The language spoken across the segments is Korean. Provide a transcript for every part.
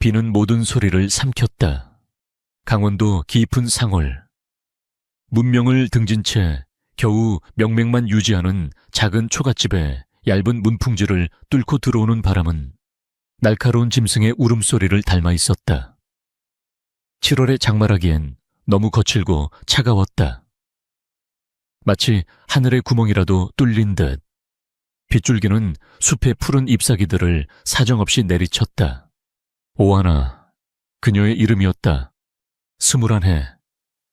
비는 모든 소리를 삼켰다. 강원도 깊은 상월. 문명을 등진 채 겨우 명맥만 유지하는 작은 초가집에 얇은 문풍지를 뚫고 들어오는 바람은 날카로운 짐승의 울음소리를 닮아 있었다. 7월의 장마라기엔 너무 거칠고 차가웠다. 마치 하늘의 구멍이라도 뚫린 듯 빗줄기는 숲의 푸른 잎사귀들을 사정없이 내리쳤다. 오하나, 그녀의 이름이었다. 21해.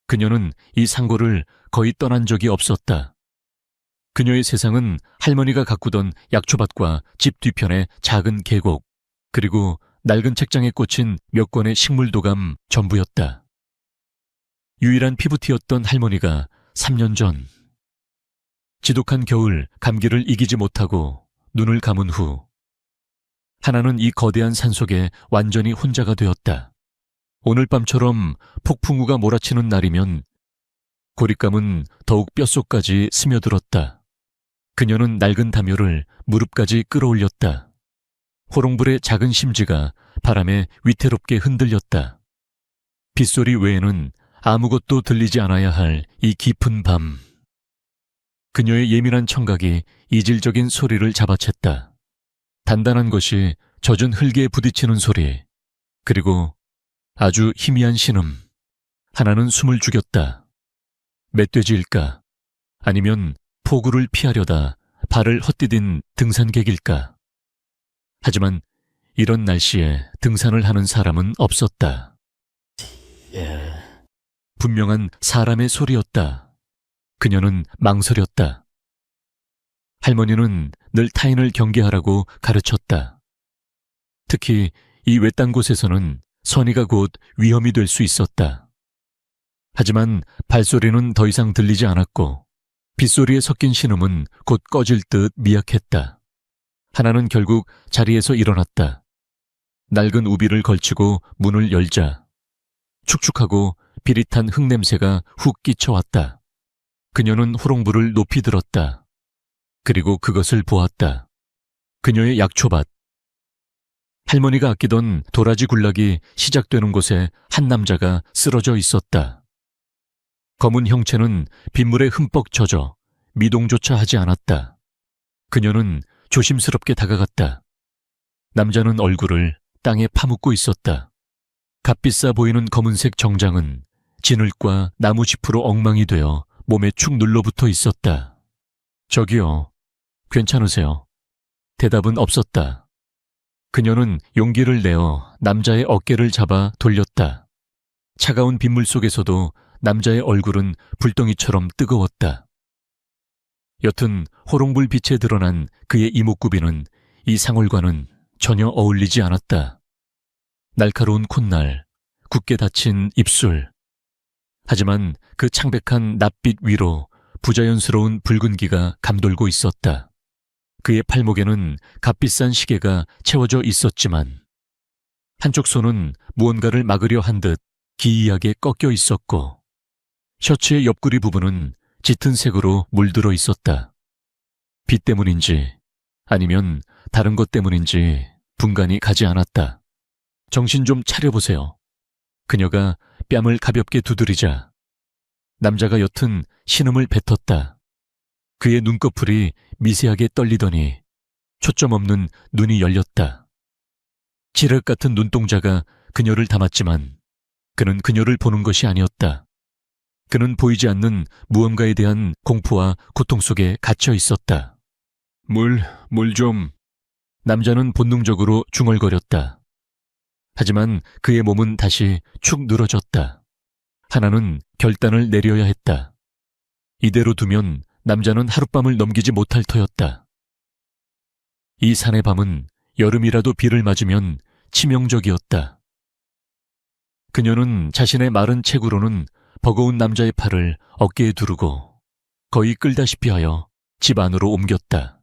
그녀는 이 상고를 거의 떠난 적이 없었다. 그녀의 세상은 할머니가 가꾸던 약초밭과 집 뒤편의 작은 계곡, 그리고 낡은 책장에 꽂힌 몇 권의 식물도감 전부였다. 유일한 피부티였던 할머니가 3년 전 지독한 겨울 감기를 이기지 못하고 눈을 감은 후 하나는 이 거대한 산속에 완전히 혼자가 되었다. 오늘 밤처럼 폭풍우가 몰아치는 날이면 고립감은 더욱 뼛속까지 스며들었다. 그녀는 낡은 담요를 무릎까지 끌어올렸다. 호롱불의 작은 심지가 바람에 위태롭게 흔들렸다. 빗소리 외에는 아무것도 들리지 않아야 할 이 깊은 밤. 그녀의 예민한 청각이 이질적인 소리를 잡아챘다. 단단한 것이 젖은 흙에 부딪히는 소리, 그리고 아주 희미한 신음. 하나는 숨을 죽였다. 멧돼지일까? 아니면 폭우를 피하려다 발을 헛디딘 등산객일까? 하지만 이런 날씨에 등산을 하는 사람은 없었다. 분명한 사람의 소리였다. 그녀는 망설였다. 할머니는 늘 타인을 경계하라고 가르쳤다. 특히 이 외딴 곳에서는 선의가 곧 위험이 될 수 있었다. 하지만 발소리는 더 이상 들리지 않았고 빗소리에 섞인 신음은 곧 꺼질 듯 미약했다. 하나는 결국 자리에서 일어났다. 낡은 우비를 걸치고 문을 열자 축축하고 비릿한 흙냄새가 훅 끼쳐왔다. 그녀는 호롱불을 높이 들었다. 그리고 그것을 보았다. 그녀의 약초밭. 할머니가 아끼던 도라지 군락이 시작되는 곳에 한 남자가 쓰러져 있었다. 검은 형체는 빗물에 흠뻑 젖어 미동조차 하지 않았다. 그녀는 조심스럽게 다가갔다. 남자는 얼굴을 땅에 파묻고 있었다. 값비싸 보이는 검은색 정장은 진흙과 나무짚으로 엉망이 되어 몸에 축 눌러붙어 있었다. 저기요, 괜찮으세요? 대답은 없었다. 그녀는 용기를 내어 남자의 어깨를 잡아 돌렸다. 차가운 빗물 속에서도 남자의 얼굴은 불덩이처럼 뜨거웠다. 여튼 호롱불 빛에 드러난 그의 이목구비는 이 상월과는 전혀 어울리지 않았다. 날카로운 콧날, 굳게 닫힌 입술. 하지만 그 창백한 낯빛 위로 부자연스러운 붉은기가 감돌고 있었다. 그의 팔목에는 값비싼 시계가 채워져 있었지만 한쪽 손은 무언가를 막으려 한 듯 기이하게 꺾여 있었고 셔츠의 옆구리 부분은 짙은 색으로 물들어 있었다. 빛 때문인지 아니면 다른 것 때문인지 분간이 가지 않았다. 정신 좀 차려보세요. 그녀가 뺨을 가볍게 두드리자 남자가 옅은 신음을 뱉었다. 그의 눈꺼풀이 미세하게 떨리더니 초점 없는 눈이 열렸다. 칠흑 같은 눈동자가 그녀를 담았지만 그는 그녀를 보는 것이 아니었다. 그는 보이지 않는 무언가에 대한 공포와 고통 속에 갇혀 있었다. 물 좀. 남자는 본능적으로 중얼거렸다. 하지만 그의 몸은 다시 축 늘어졌다. 하나는 결단을 내려야 했다. 이대로 두면 남자는 하룻밤을 넘기지 못할 터였다. 이 산의 밤은 여름이라도 비를 맞으면 치명적이었다. 그녀는 자신의 마른 체구로는 버거운 남자의 팔을 어깨에 두르고 거의 끌다시피 하여 집 안으로 옮겼다.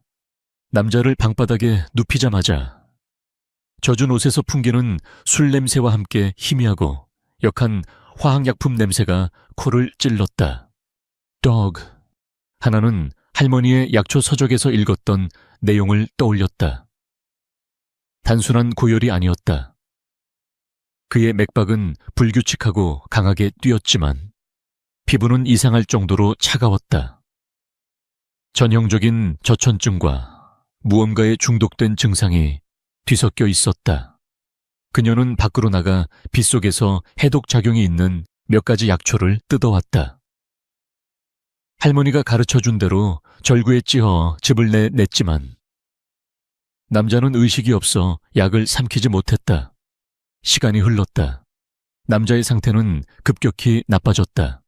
남자를 방바닥에 눕히자마자 젖은 옷에서 풍기는 술 냄새와 함께 희미하고 역한 화학약품 냄새가 코를 찔렀다. Dog. 하나는 할머니의 약초 서적에서 읽었던 내용을 떠올렸다. 단순한 고열이 아니었다. 그의 맥박은 불규칙하고 강하게 뛰었지만 피부는 이상할 정도로 차가웠다. 전형적인 저천증과 무언가에 중독된 증상이 뒤섞여 있었다. 그녀는 밖으로 나가 빗속에서 해독작용이 있는 몇 가지 약초를 뜯어왔다. 할머니가 가르쳐준 대로 절구에 찧어 즙을 냈지만 남자는 의식이 없어 약을 삼키지 못했다. 시간이 흘렀다. 남자의 상태는 급격히 나빠졌다.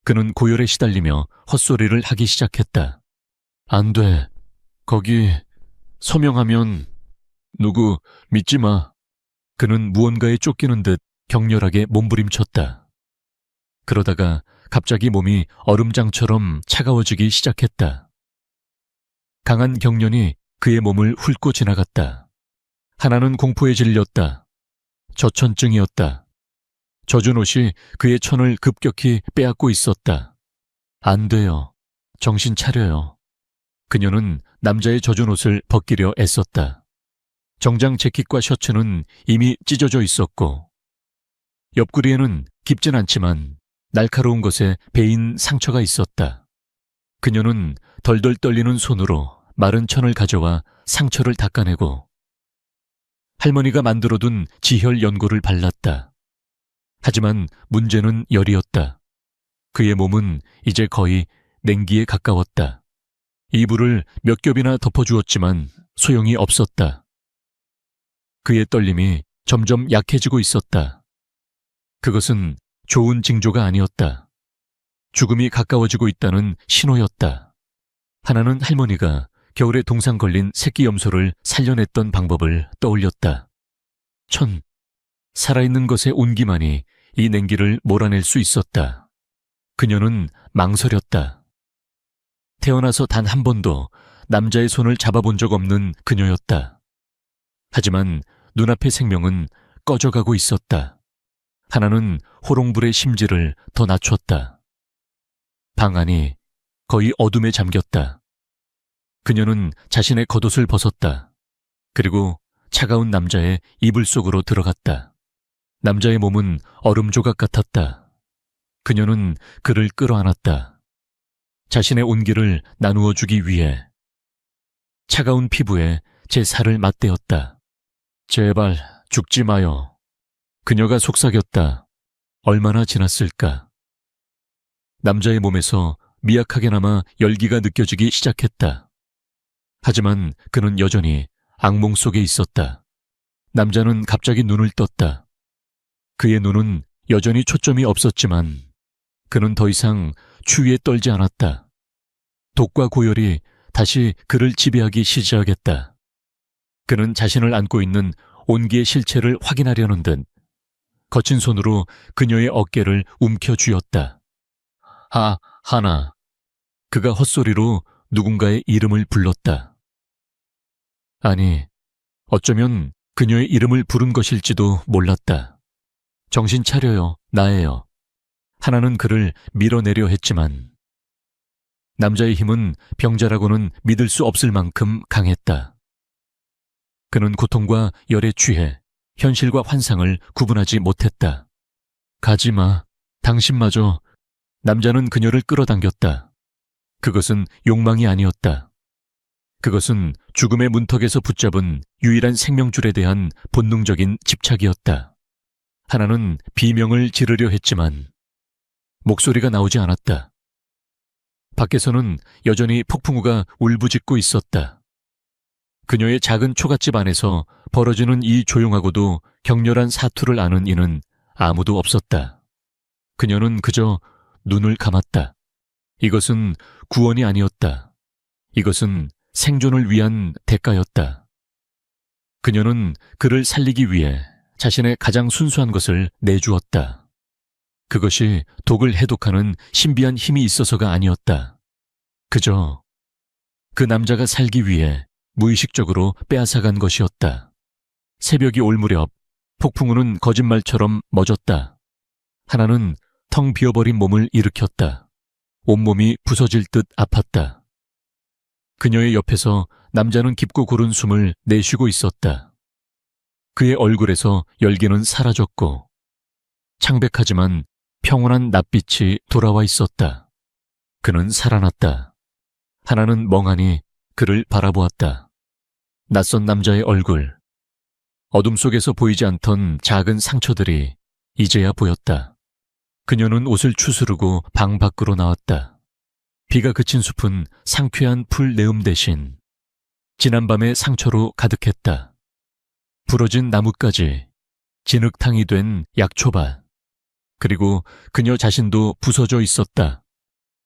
그는 고열에 시달리며 헛소리를 하기 시작했다. 안 돼. 거기 서명하면 누구 믿지 마. 그는 무언가에 쫓기는 듯 격렬하게 몸부림쳤다. 그러다가 갑자기 몸이 얼음장처럼 차가워지기 시작했다. 강한 경련이 그의 몸을 훑고 지나갔다. 하나는 공포에 질렸다. 저천증이었다. 젖은 옷이 그의 천을 급격히 빼앗고 있었다. 안 돼요. 정신 차려요. 그녀는 남자의 젖은 옷을 벗기려 애썼다. 정장 재킷과 셔츠는 이미 찢어져 있었고 옆구리에는 깊진 않지만 날카로운 것에 베인 상처가 있었다. 그녀는 덜덜 떨리는 손으로 마른 천을 가져와 상처를 닦아내고 할머니가 만들어둔 지혈 연고를 발랐다. 하지만 문제는 열이었다. 그의 몸은 이제 거의 냉기에 가까웠다. 이불을 몇 겹이나 덮어주었지만 소용이 없었다. 그의 떨림이 점점 약해지고 있었다. 그것은 좋은 징조가 아니었다. 죽음이 가까워지고 있다는 신호였다. 하나는 할머니가 겨울에 동상 걸린 새끼 염소를 살려냈던 방법을 떠올렸다. 살아있는 것의 온기만이 이 냉기를 몰아낼 수 있었다. 그녀는 망설였다. 태어나서 단 한 번도 남자의 손을 잡아본 적 없는 그녀였다. 하지만 눈앞의 생명은 꺼져가고 있었다. 하나는 호롱불의 심지를 더 낮췄다. 방 안이 거의 어둠에 잠겼다. 그녀는 자신의 겉옷을 벗었다. 그리고 차가운 남자의 이불 속으로 들어갔다. 남자의 몸은 얼음 조각 같았다. 그녀는 그를 끌어안았다. 자신의 온기를 나누어 주기 위해 차가운 피부에 제 살을 맞대었다. 제발 죽지 마요. 그녀가 속삭였다. 얼마나 지났을까? 남자의 몸에서 미약하게나마 열기가 느껴지기 시작했다. 하지만 그는 여전히 악몽 속에 있었다. 남자는 갑자기 눈을 떴다. 그의 눈은 여전히 초점이 없었지만 그는 더 이상 추위에 떨지 않았다. 독과 고열이 다시 그를 지배하기 시작했다. 그는 자신을 안고 있는 온기의 실체를 확인하려는 듯 거친 손으로 그녀의 어깨를 움켜쥐었다. 하나. 그가 헛소리로 누군가의 이름을 불렀다. 아니, 어쩌면 그녀의 이름을 부른 것일지도 몰랐다. 정신 차려요, 나예요. 하나는 그를 밀어내려 했지만 남자의 힘은 병자라고는 믿을 수 없을 만큼 강했다. 그는 고통과 열에 취해 현실과 환상을 구분하지 못했다. 가지마, 당신마저. 남자는 그녀를 끌어당겼다. 그것은 욕망이 아니었다. 그것은 죽음의 문턱에서 붙잡은 유일한 생명줄에 대한 본능적인 집착이었다. 하나는 비명을 지르려 했지만 목소리가 나오지 않았다. 밖에서는 여전히 폭풍우가 울부짖고 있었다. 그녀의 작은 초가집 안에서 벌어지는 이 조용하고도 격렬한 사투를 아는 이는 아무도 없었다. 그녀는 그저 눈을 감았다. 이것은 구원이 아니었다. 이것은 생존을 위한 대가였다. 그녀는 그를 살리기 위해 자신의 가장 순수한 것을 내주었다. 그것이 독을 해독하는 신비한 힘이 있어서가 아니었다. 그저 그 남자가 살기 위해 무의식적으로 빼앗아간 것이었다. 새벽이 올 무렵 폭풍우는 거짓말처럼 멎었다. 하나는 텅 비어버린 몸을 일으켰다. 온몸이 부서질 듯 아팠다. 그녀의 옆에서 남자는 깊고 고른 숨을 내쉬고 있었다. 그의 얼굴에서 열기는 사라졌고 창백하지만 평온한 낯빛이 돌아와 있었다. 그는 살아났다. 하나는 멍하니 그를 바라보았다. 낯선 남자의 얼굴. 어둠 속에서 보이지 않던 작은 상처들이 이제야 보였다. 그녀는 옷을 추스르고 방 밖으로 나왔다. 비가 그친 숲은 상쾌한 풀 내음 대신 지난밤의 상처로 가득했다. 부러진 나뭇가지, 진흙탕이 된 약초밭, 그리고 그녀 자신도 부서져 있었다.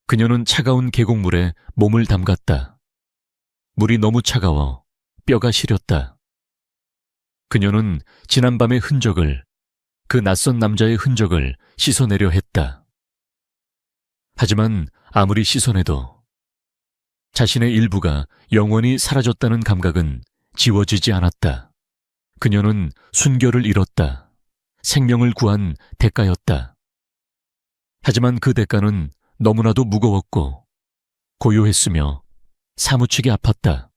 그녀는 차가운 계곡물에 몸을 담갔다. 물이 너무 차가워 뼈가 시렸다. 그녀는 지난밤의 흔적을, 그 낯선 남자의 흔적을 씻어내려 했다. 하지만 아무리 씻어내도 자신의 일부가 영원히 사라졌다는 감각은 지워지지 않았다. 그녀는 순결을 잃었다. 생명을 구한 대가였다. 하지만 그 대가는 너무나도 무거웠고 고요했으며 사무치게 아팠다.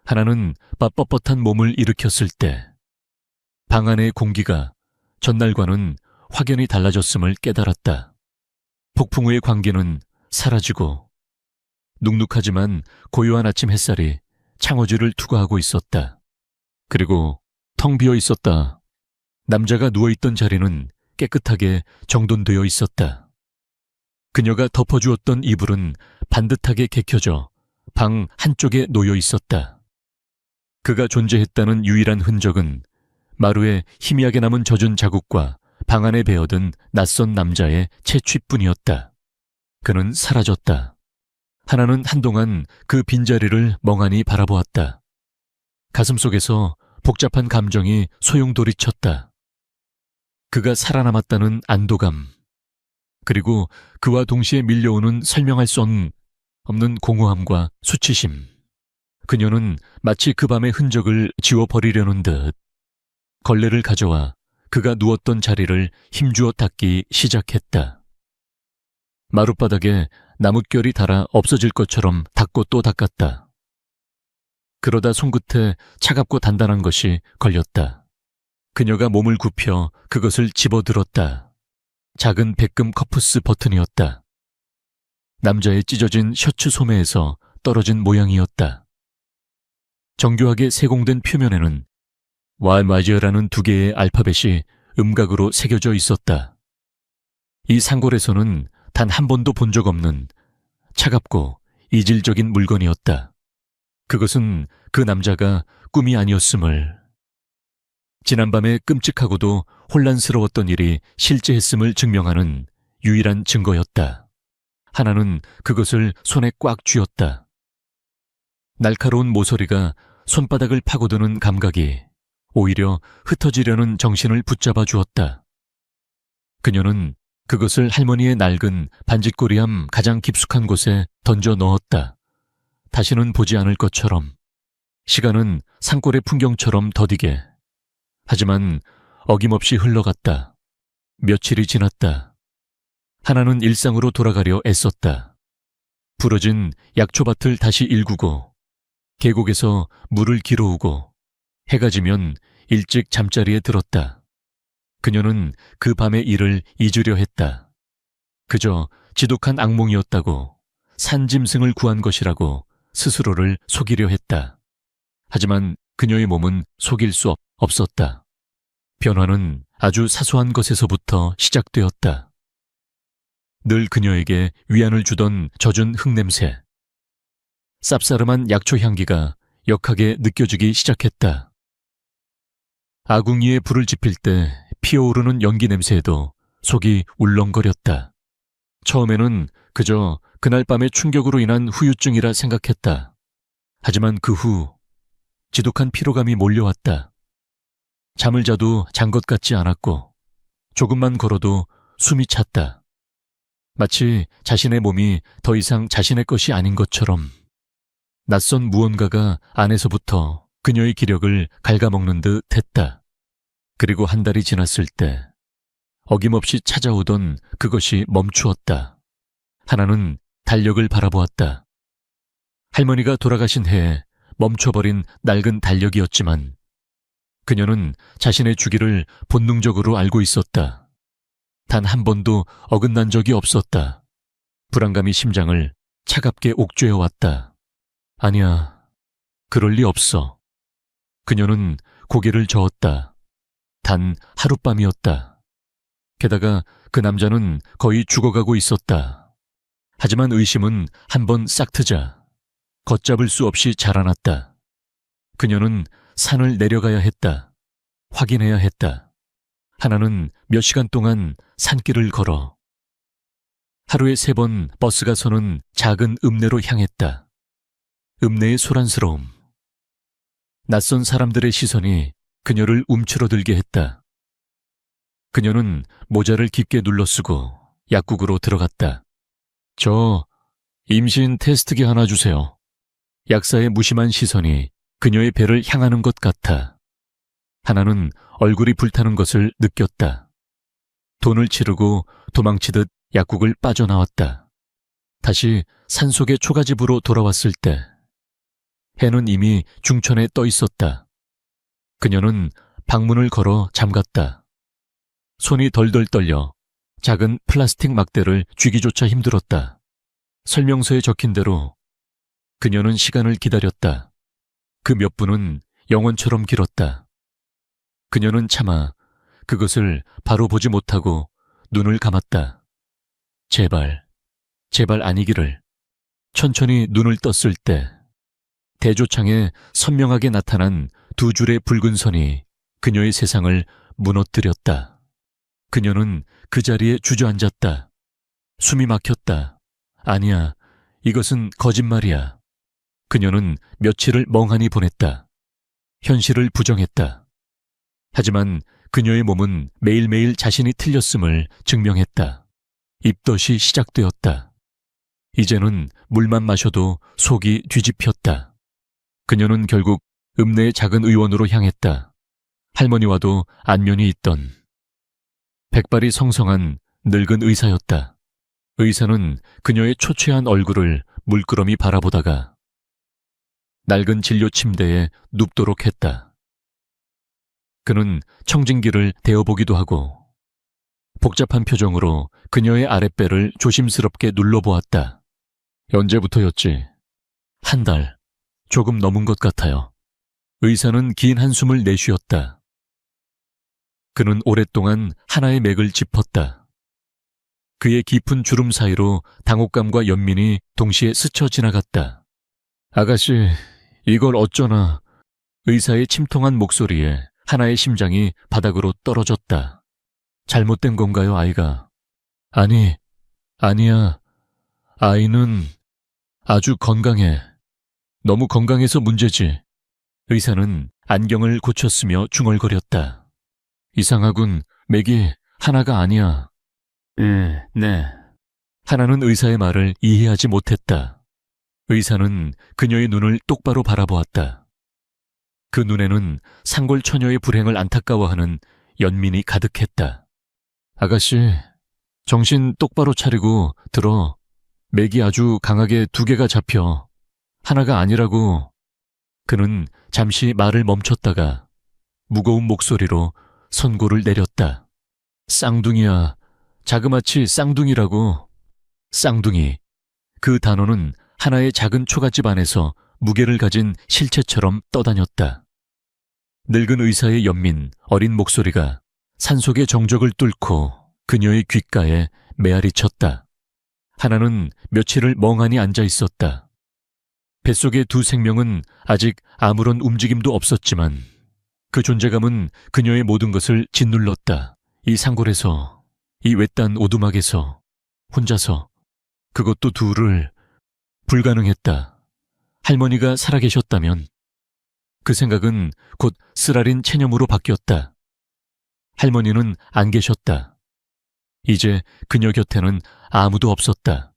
하나는 빳뻣한 몸을 일으켰을 때 방 안의 공기가 전날과는 확연히 달라졌음을 깨달았다. 폭풍 우의 광기는 사라지고 눅눅하지만 고요한 아침 햇살이 창호지를 투과하고 있었다. 그리고 텅 비어 있었다. 남자가 누워있던 자리는 깨끗하게 정돈되어 있었다. 그녀가 덮어주었던 이불은 반듯하게 개켜져 방 한쪽에 놓여 있었다. 그가 존재했다는 유일한 흔적은 마루에 희미하게 남은 젖은 자국과 방 안에 베어든 낯선 남자의 채취뿐이었다. 그는 사라졌다. 하나는 한동안 그 빈자리를 멍하니 바라보았다. 가슴속에서 복잡한 감정이 소용돌이쳤다. 그가 살아남았다는 안도감, 그리고 그와 동시에 밀려오는 설명할 수 없는 공허함과 수치심. 그녀는 마치 그 밤의 흔적을 지워버리려는 듯 걸레를 가져와 그가 누웠던 자리를 힘주어 닦기 시작했다. 마룻바닥에 나뭇결이 닳아 없어질 것처럼 닦고 또 닦았다. 그러다 손끝에 차갑고 단단한 것이 걸렸다. 그녀가 몸을 굽혀 그것을 집어들었다. 작은 백금 커프스 버튼이었다. 남자의 찢어진 셔츠 소매에서 떨어진 모양이었다. 정교하게 세공된 표면에는 와마지어라는 두 개의 알파벳이 음각으로 새겨져 있었다. 이 상골에서는 단 한 번도 본 적 없는 차갑고 이질적인 물건이었다. 그것은 그 남자가 꿈이 아니었음을, 지난밤에 끔찍하고도 혼란스러웠던 일이 실제했음을 증명하는 유일한 증거였다. 하나는 그것을 손에 꽉 쥐었다. 날카로운 모서리가 손바닥을 파고드는 감각이 오히려 흩어지려는 정신을 붙잡아 주었다. 그녀는 그것을 할머니의 낡은 반짓고리함 가장 깊숙한 곳에 던져 넣었다. 다시는 보지 않을 것처럼, 시간은 산골의 풍경처럼 더디게. 하지만 어김없이 흘러갔다. 며칠이 지났다. 하나는 일상으로 돌아가려 애썼다. 부러진 약초밭을 다시 일구고 계곡에서 물을 길어오고 해가 지면 일찍 잠자리에 들었다. 그녀는 그 밤의 일을 잊으려 했다. 그저 지독한 악몽이었다고, 산짐승을 구한 것이라고 스스로를 속이려 했다. 하지만 그녀의 몸은 속일 수 없었다. 변화는 아주 사소한 것에서부터 시작되었다. 늘 그녀에게 위안을 주던 젖은 흙냄새, 쌉싸름한 약초 향기가 역하게 느껴지기 시작했다. 아궁이에 불을 지필 때 피어오르는 연기 냄새에도 속이 울렁거렸다. 처음에는 그저 그날 밤의 충격으로 인한 후유증이라 생각했다. 하지만 그 후 지독한 피로감이 몰려왔다. 잠을 자도 잔 것 같지 않았고 조금만 걸어도 숨이 찼다. 마치 자신의 몸이 더 이상 자신의 것이 아닌 것처럼 낯선 무언가가 안에서부터 그녀의 기력을 갉아먹는 듯 했다. 그리고 한 달이 지났을 때 어김없이 찾아오던 그것이 멈추었다. 하나는 달력을 바라보았다. 할머니가 돌아가신 해에 멈춰버린 낡은 달력이었지만 그녀는 자신의 주기를 본능적으로 알고 있었다. 단 한 번도 어긋난 적이 없었다. 불안감이 심장을 차갑게 옥죄어왔다. 아니야, 그럴 리 없어. 그녀는 고개를 저었다. 단 하룻밤이었다. 게다가 그 남자는 거의 죽어가고 있었다. 하지만 의심은 한번 싹 트자 걷잡을 수 없이 자라났다. 그녀는 산을 내려가야 했다. 확인해야 했다. 하나는 몇 시간 동안 산길을 걸어 하루에 3번 버스가 서는 작은 읍내로 향했다. 읍내의 소란스러움. 낯선 사람들의 시선이 그녀를 움츠러들게 했다. 그녀는 모자를 깊게 눌러쓰고 약국으로 들어갔다. 저 임신 테스트기 하나 주세요. 약사의 무심한 시선이 그녀의 배를 향하는 것 같아. 하나는 얼굴이 불타는 것을 느꼈다. 돈을 치르고 도망치듯 약국을 빠져나왔다. 다시 산속의 초가집으로 돌아왔을 때 해는 이미 중천에 떠 있었다. 그녀는 방문을 걸어 잠갔다. 손이 덜덜 떨려 작은 플라스틱 막대를 쥐기조차 힘들었다. 설명서에 적힌 대로 그녀는 시간을 기다렸다. 그 몇 분은 영원처럼 길었다. 그녀는 차마 그것을 바로 보지 못하고 눈을 감았다. 제발 아니기를. 천천히 눈을 떴을 때 대조창에 선명하게 나타난 2줄의 붉은 선이 그녀의 세상을 무너뜨렸다. 그녀는 그 자리에 주저앉았다. 숨이 막혔다. 아니야, 이것은 거짓말이야. 그녀는 며칠을 멍하니 보냈다. 현실을 부정했다. 하지만 그녀의 몸은 매일매일 자신이 틀렸음을 증명했다. 입덧이 시작되었다. 이제는 물만 마셔도 속이 뒤집혔다. 그녀는 결국 읍내의 작은 의원으로 향했다. 할머니와도 안면이 있던 백발이 성성한 늙은 의사였다. 의사는 그녀의 초췌한 얼굴을 물끄러미 바라보다가 낡은 진료 침대에 눕도록 했다. 그는 청진기를 대어보기도 하고 복잡한 표정으로 그녀의 아랫배를 조심스럽게 눌러보았다. 언제부터였지? 1달, 조금 넘은 것 같아요. 의사는 긴 한숨을 내쉬었다. 그는 오랫동안 하나의 맥을 짚었다. 그의 깊은 주름 사이로 당혹감과 연민이 동시에 스쳐 지나갔다. 아가씨, 이걸 어쩌나. 의사의 침통한 목소리에 하나의 심장이 바닥으로 떨어졌다. 잘못된 건가요, 아이가? 아니야. 아이는 아주 건강해. 너무 건강해서 문제지. 의사는 안경을 고쳤으며 중얼거렸다. 이상하군. 맥이 하나가 아니야. 네. 하나는 의사의 말을 이해하지 못했다. 의사는 그녀의 눈을 똑바로 바라보았다. 그 눈에는 상골 처녀의 불행을 안타까워하는 연민이 가득했다. 아가씨, 정신 똑바로 차리고 들어. 맥이 아주 강하게 2개가 잡혀. 하나가 아니라고. 그는 잠시 말을 멈췄다가 무거운 목소리로 선고를 내렸다. 쌍둥이야. 자그마치 쌍둥이라고. 쌍둥이. 그 단어는 하나의 작은 초가집 안에서 무게를 가진 실체처럼 떠다녔다. 늙은 의사의 연민, 어린 목소리가 산속의 정적을 뚫고 그녀의 귓가에 메아리 쳤다. 하나는 며칠을 멍하니 앉아 있었다. 뱃속의 2 생명은 아직 아무런 움직임도 없었지만 그 존재감은 그녀의 모든 것을 짓눌렀다. 이 상골에서, 이 외딴 오두막에서, 혼자서, 그것도 2를. 불가능했다. 할머니가 살아계셨다면. 그 생각은 곧 쓰라린 체념으로 바뀌었다. 할머니는 안 계셨다. 이제 그녀 곁에는 아무도 없었다.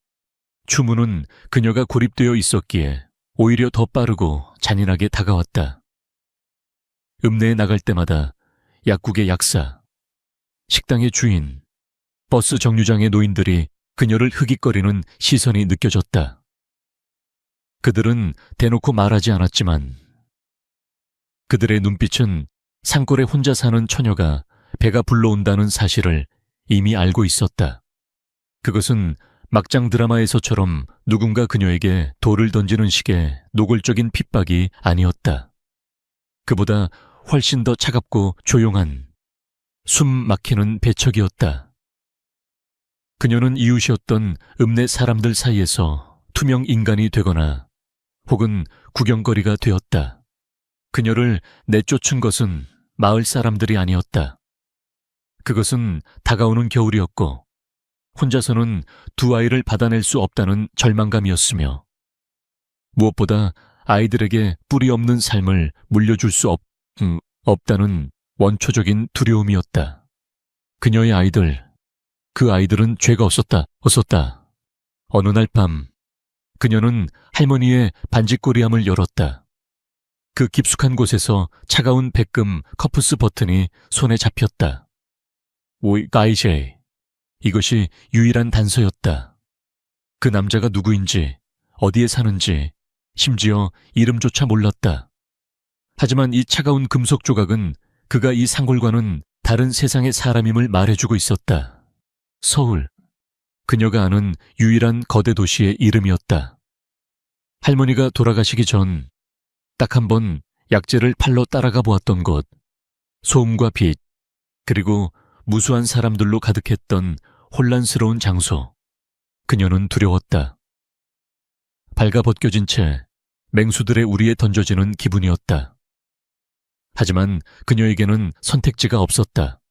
추문은 그녀가 고립되어 있었기에 오히려 더 빠르고 잔인하게 다가왔다. 읍내에 나갈 때마다 약국의 약사, 식당의 주인, 버스 정류장의 노인들이 그녀를 흐깃거리는 시선이 느껴졌다. 그들은 대놓고 말하지 않았지만 그들의 눈빛은 산골에 혼자 사는 처녀가 배가 불러온다는 사실을 이미 알고 있었다. 그것은 막장 드라마에서처럼 누군가 그녀에게 돌을 던지는 식의 노골적인 핍박이 아니었다. 그보다 훨씬 더 차갑고 조용한 숨 막히는 배척이었다. 그녀는 이웃이었던 읍내 사람들 사이에서 투명 인간이 되거나 혹은 구경거리가 되었다. 그녀를 내쫓은 것은 마을 사람들이 아니었다. 그것은 다가오는 겨울이었고 혼자서는 두 아이를 받아낼 수 없다는 절망감이었으며 무엇보다 아이들에게 뿌리 없는 삶을 물려줄 수 없다는 원초적인 두려움이었다. 그녀의 아이들, 그 아이들은 죄가 없었다. 어느 날 밤, 그녀는 할머니의 반지꼬리함을 열었다. 그 깊숙한 곳에서 차가운 백금 커프스 버튼이 손에 잡혔다. 가이제. 이것이 유일한 단서였다. 그 남자가 누구인지, 어디에 사는지, 심지어 이름조차 몰랐다. 하지만 이 차가운 금속 조각은 그가 이 산골과는 다른 세상의 사람임을 말해주고 있었다. 서울. 그녀가 아는 유일한 거대 도시의 이름이었다. 할머니가 돌아가시기 전 딱 한 번 약재를 팔러 따라가 보았던 곳, 소음과 빛, 그리고 무수한 사람들로 가득했던 혼란스러운 장소. 그녀는 두려웠다. 발가벗겨진 채 맹수들의 우리에 던져지는 기분이었다. 하지만 그녀에게는 선택지가 없었다.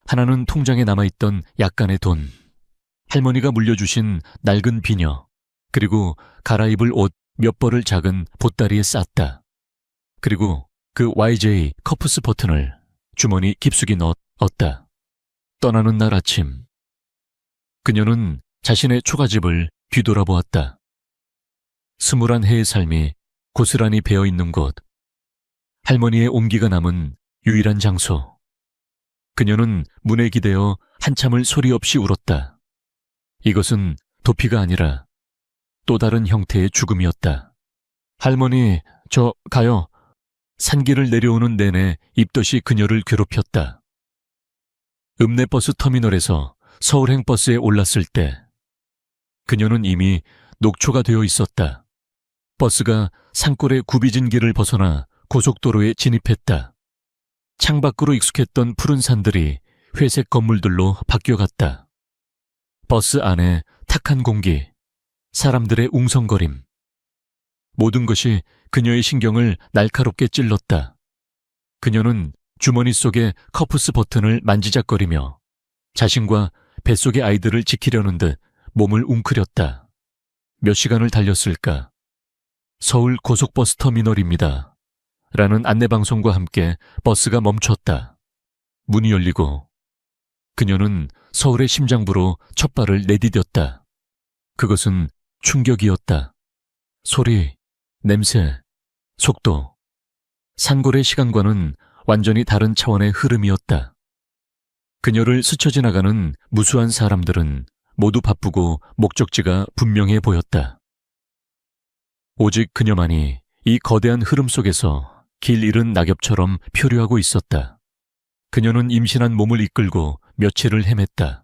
하나는 통장에 남아있던 약간의 돈, 할머니가 물려주신 낡은 비녀, 그리고 갈아입을 옷 몇 벌을 작은 보따리에 쌌다. 그리고 그 YJ 커프스 버튼을 주머니 깊숙이 넣었다. 떠나는 날 아침, 그녀는 자신의 초가집을 뒤돌아보았다. 21해의 삶이 고스란히 배어있는 곳, 할머니의 온기가 남은 유일한 장소. 그녀는 문에 기대어 한참을 소리 없이 울었다. 이것은 도피가 아니라 또 다른 형태의 죽음이었다. 할머니, 저 가요. 산길을 내려오는 내내 입덧이 그녀를 괴롭혔다. 읍내버스 터미널에서 서울행 버스에 올랐을 때 그녀는 이미 녹초가 되어 있었다. 버스가 산골의 굽이진 길을 벗어나 고속도로에 진입했다. 창밖으로 익숙했던 푸른 산들이 회색 건물들로 바뀌어갔다. 버스 안에 탁한 공기, 사람들의 웅성거림, 모든 것이 그녀의 신경을 날카롭게 찔렀다. 그녀는 주머니 속의 커프스 버튼을 만지작거리며 자신과 뱃속의 아이들을 지키려는 듯 몸을 웅크렸다. 몇 시간을 달렸을까? 서울 고속버스 터미널입니다. 라는 안내방송과 함께 버스가 멈췄다. 문이 열리고 그녀는 서울의 심장부로 첫 발을 내디뎠다. 그것은 충격이었다. 소리, 냄새, 속도. 산골의 시간과는 완전히 다른 차원의 흐름이었다. 그녀를 스쳐 지나가는 무수한 사람들은 모두 바쁘고 목적지가 분명해 보였다. 오직 그녀만이 이 거대한 흐름 속에서 길 잃은 낙엽처럼 표류하고 있었다. 그녀는 임신한 몸을 이끌고 며칠을 헤맸다.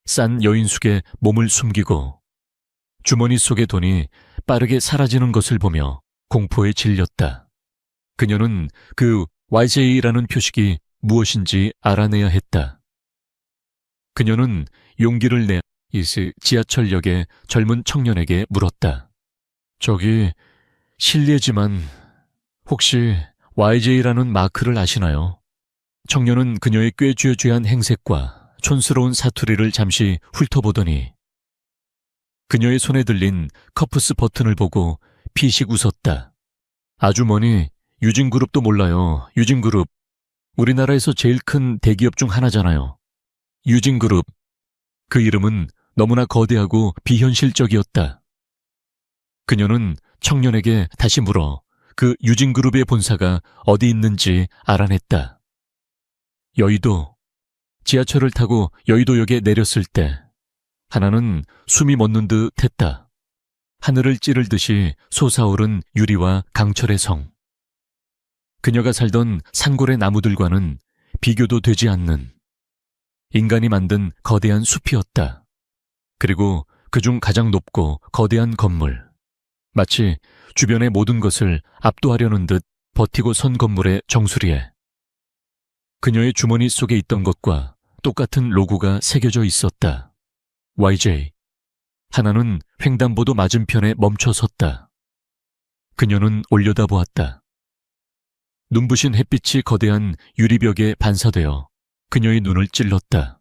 싼 여인숙에 몸을 숨기고 주머니 속의 돈이 빠르게 사라지는 것을 보며 공포에 질렸다. 그녀는 그 YJ라는 표식이 무엇인지 알아내야 했다. 그녀는 용기를 내 지하철역의 젊은 청년에게 물었다. 저기 실례지만 혹시 YJ라는 마크를 아시나요? 청년은 그녀의 꾀죄죄한 행색과 촌스러운 사투리를 잠시 훑어보더니 그녀의 손에 들린 커프스 버튼을 보고 피식 웃었다. 아주머니, 유진그룹도 몰라요. 유진그룹. 우리나라에서 제일 큰 대기업 중 하나잖아요. 유진그룹. 그 이름은 너무나 거대하고 비현실적이었다. 그녀는 청년에게 다시 물어 그 유진그룹의 본사가 어디 있는지 알아냈다. 여의도. 지하철을 타고 여의도역에 내렸을 때 하나는 숨이 멎는 듯 했다. 하늘을 찌를 듯이 솟아오른 유리와 강철의 성. 그녀가 살던 산골의 나무들과는 비교도 되지 않는 인간이 만든 거대한 숲이었다. 그리고 그중 가장 높고 거대한 건물. 마치 주변의 모든 것을 압도하려는 듯 버티고 선 건물의 정수리에 그녀의 주머니 속에 있던 것과 똑같은 로고가 새겨져 있었다. YJ. 하나는 횡단보도 맞은편에 멈춰 섰다. 그녀는 올려다보았다. 눈부신 햇빛이 거대한 유리벽에 반사되어 그녀의 눈을 찔렀다.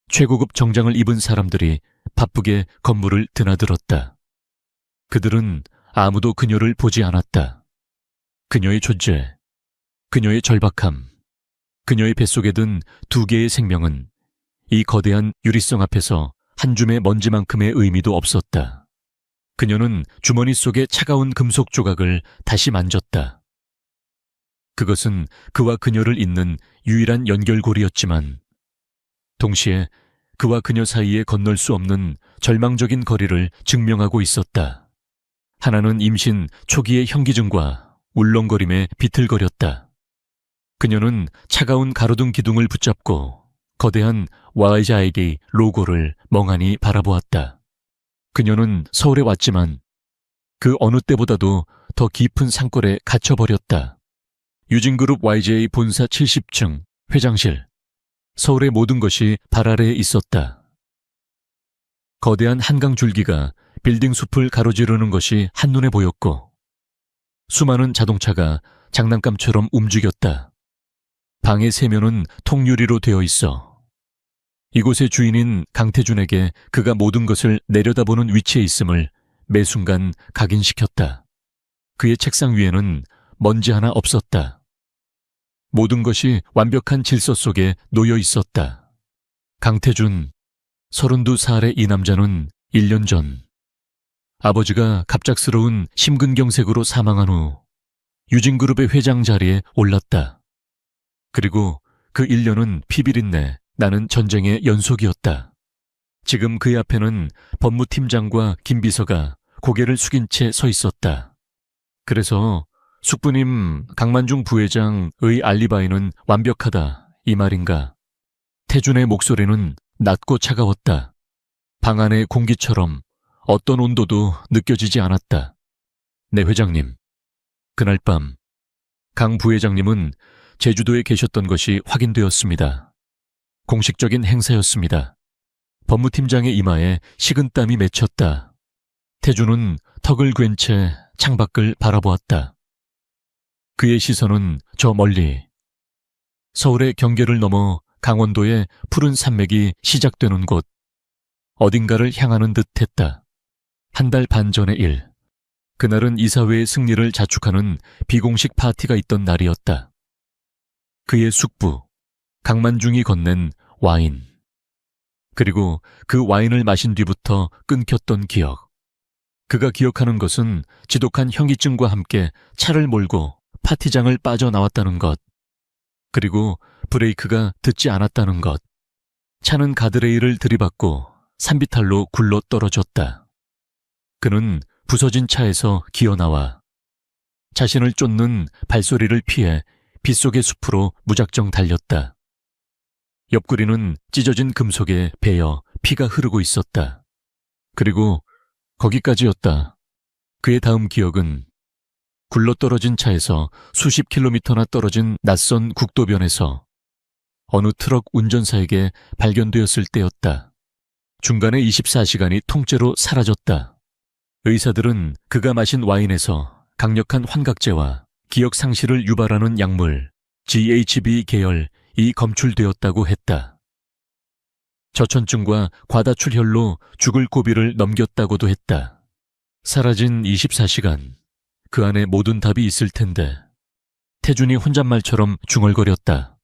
최고급 정장을 입은 사람들이 바쁘게 건물을 드나들었다. 그들은 아무도 그녀를 보지 않았다. 그녀의 존재, 그녀의 절박함, 그녀의 뱃속에 든 두 개의 생명은 이 거대한 유리성 앞에서 한 줌의 먼지만큼의 의미도 없었다. 그녀는 주머니 속의 차가운 금속 조각을 다시 만졌다. 그것은 그와 그녀를 잇는 유일한 연결고리였지만 동시에 그와 그녀 사이에 건널 수 없는 절망적인 거리를 증명하고 있었다. 하나는 임신 초기의 현기증과 울렁거림에 비틀거렸다. 그녀는 차가운 가로등 기둥을 붙잡고 거대한 YJD 로고를 멍하니 바라보았다. 그녀는 서울에 왔지만 그 어느 때보다도 더 깊은 산골에 갇혀버렸다. 유진그룹 YJ 본사 70층 회장실. 서울의 모든 것이 발 아래에 있었다. 거대한 한강 줄기가 빌딩 숲을 가로지르는 것이 한눈에 보였고 수많은 자동차가 장난감처럼 움직였다. 방의 세면은 통유리로 되어 있어 이곳의 주인인 강태준에게 그가 모든 것을 내려다보는 위치에 있음을 매 순간 각인시켰다. 그의 책상 위에는 먼지 하나 없었다. 모든 것이 완벽한 질서 속에 놓여 있었다. 강태준, 32살의 이 남자는 1년 전 아버지가 갑작스러운 심근경색으로 사망한 후 유진그룹의 회장 자리에 올랐다. 그리고 그 1년은 피비린내 나는 전쟁의 연속이었다. 지금 그의 앞에는 법무팀장과 김비서가 고개를 숙인 채 서 있었다. 그래서 숙부님 강만중 부회장의 알리바이는 완벽하다 이 말인가? 태준의 목소리는 낮고 차가웠다. 방 안의 공기처럼 어떤 온도도 느껴지지 않았다. 네 회장님. 그날 밤 강 부회장님은 제주도에 계셨던 것이 확인되었습니다. 공식적인 행사였습니다. 법무팀장의 이마에 식은땀이 맺혔다. 태준은 턱을 괜 채 창밖을 바라보았다. 그의 시선은 저 멀리 서울의 경계를 넘어 강원도의 푸른 산맥이 시작되는 곳 어딘가를 향하는 듯했다. 한 달 반 전의 일. 그날은 이사회의 승리를 자축하는 비공식 파티가 있던 날이었다. 그의 숙부 강만중이 건넨 와인. 그리고 그 와인을 마신 뒤부터 끊겼던 기억. 그가 기억하는 것은 지독한 현기증과 함께 차를 몰고 파티장을 빠져나왔다는 것. 그리고 브레이크가 듣지 않았다는 것. 차는 가드레일을 들이받고 산비탈로 굴러 떨어졌다. 그는 부서진 차에서 기어나와 자신을 쫓는 발소리를 피해 빗속의 숲으로 무작정 달렸다. 옆구리는 찢어진 금속에 베어 피가 흐르고 있었다. 그리고 거기까지였다. 그의 다음 기억은 굴러떨어진 차에서 수십 킬로미터나 떨어진 낯선 국도변에서 어느 트럭 운전사에게 발견되었을 때였다. 중간에 24시간이 통째로 사라졌다. 의사들은 그가 마신 와인에서 강력한 환각제와 기억 상실을 유발하는 약물 GHB 계열이 검출되었다고 했다. 저천증과 과다출혈로 죽을 고비를 넘겼다고도 했다. 사라진 24시간, 그 안에 모든 답이 있을 텐데 태준이 혼잣말처럼 중얼거렸다.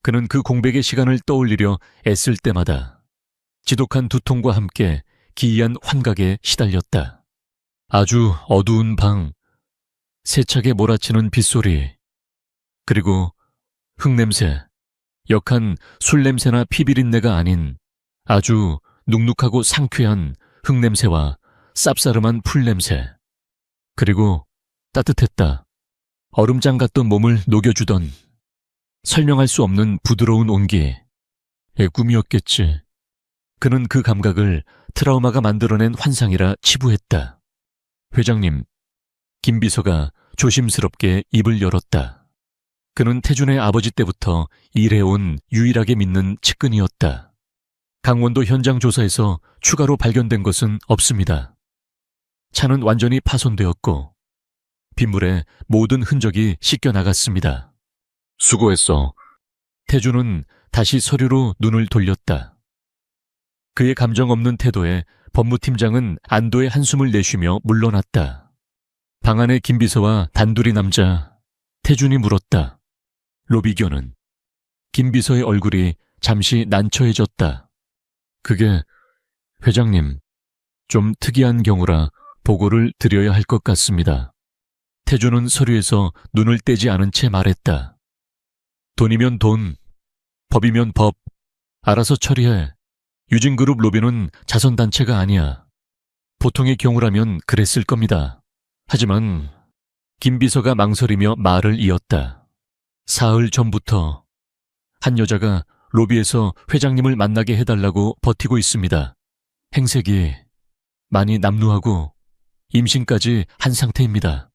그는 그 공백의 시간을 떠올리려 애쓸 때마다 지독한 두통과 함께 기이한 환각에 시달렸다. 아주 어두운 방, 세차게 몰아치는 빗소리, 그리고 흙냄새, 역한 술냄새나 피비린내가 아닌 아주 눅눅하고 상쾌한 흙냄새와 쌉싸름한 풀냄새, 그리고 따뜻했다. 얼음장 같던 몸을 녹여주던 설명할 수 없는 부드러운 온기의 꿈이었겠지. 그는 그 감각을 트라우마가 만들어낸 환상이라 치부했다. 회장님, 김 비서가 조심스럽게 입을 열었다. 그는 태준의 아버지 때부터 일해온 유일하게 믿는 측근이었다. 강원도 현장 조사에서 추가로 발견된 것은 없습니다. 차는 완전히 파손되었고 빗물에 모든 흔적이 씻겨나갔습니다. 수고했어. 태준은 다시 서류로 눈을 돌렸다. 그의 감정 없는 태도에 법무팀장은 안도의 한숨을 내쉬며 물러났다. 방 안에 김 비서와 단둘이 남자 태준이 물었다. 로비견은 김 비서의 얼굴이 잠시 난처해졌다. 그게 회장님, 좀 특이한 경우라 보고를 드려야 할 것 같습니다. 태준은 서류에서 눈을 떼지 않은 채 말했다. 돈이면 돈, 법이면 법, 알아서 처리해. 유진그룹 로비는 자선단체가 아니야. 보통의 경우라면 그랬을 겁니다. 하지만 김 비서가 망설이며 말을 이었다. 사흘 전부터 한 여자가 로비에서 회장님을 만나게 해달라고 버티고 있습니다. 행색이 많이 남루하고 임신까지 한 상태입니다.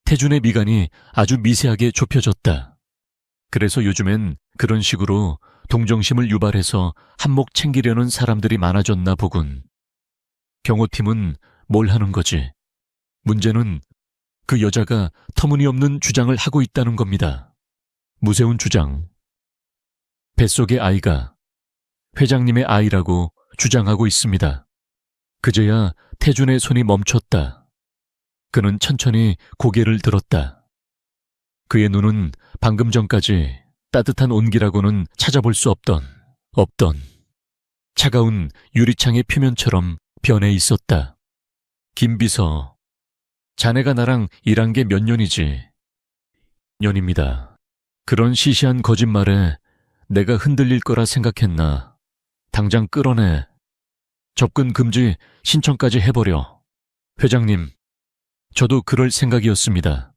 태준의 미간이 아주 미세하게 좁혀졌다. 그래서 요즘엔 그런 식으로 동정심을 유발해서 한몫 챙기려는 사람들이 많아졌나 보군. 경호팀은 뭘 하는 거지? 문제는 그 여자가 터무니없는 주장을 하고 있다는 겁니다. 무세운 주장. 뱃속의 아이가 회장님의 아이라고 주장하고 있습니다. 그제야 태준의 손이 멈췄다. 그는 천천히 고개를 들었다. 그의 눈은 방금 전까지 따뜻한 온기라고는 찾아볼 수 없던 차가운 유리창의 표면처럼 변해 있었다. 김 비서, 자네가 나랑 일한 게 몇 년이지? 년입니다. 그런 시시한 거짓말에 내가 흔들릴 거라 생각했나? 당장 끌어내. 접근 금지 신청까지 해버려. 회장님, 저도 그럴 생각이었습니다.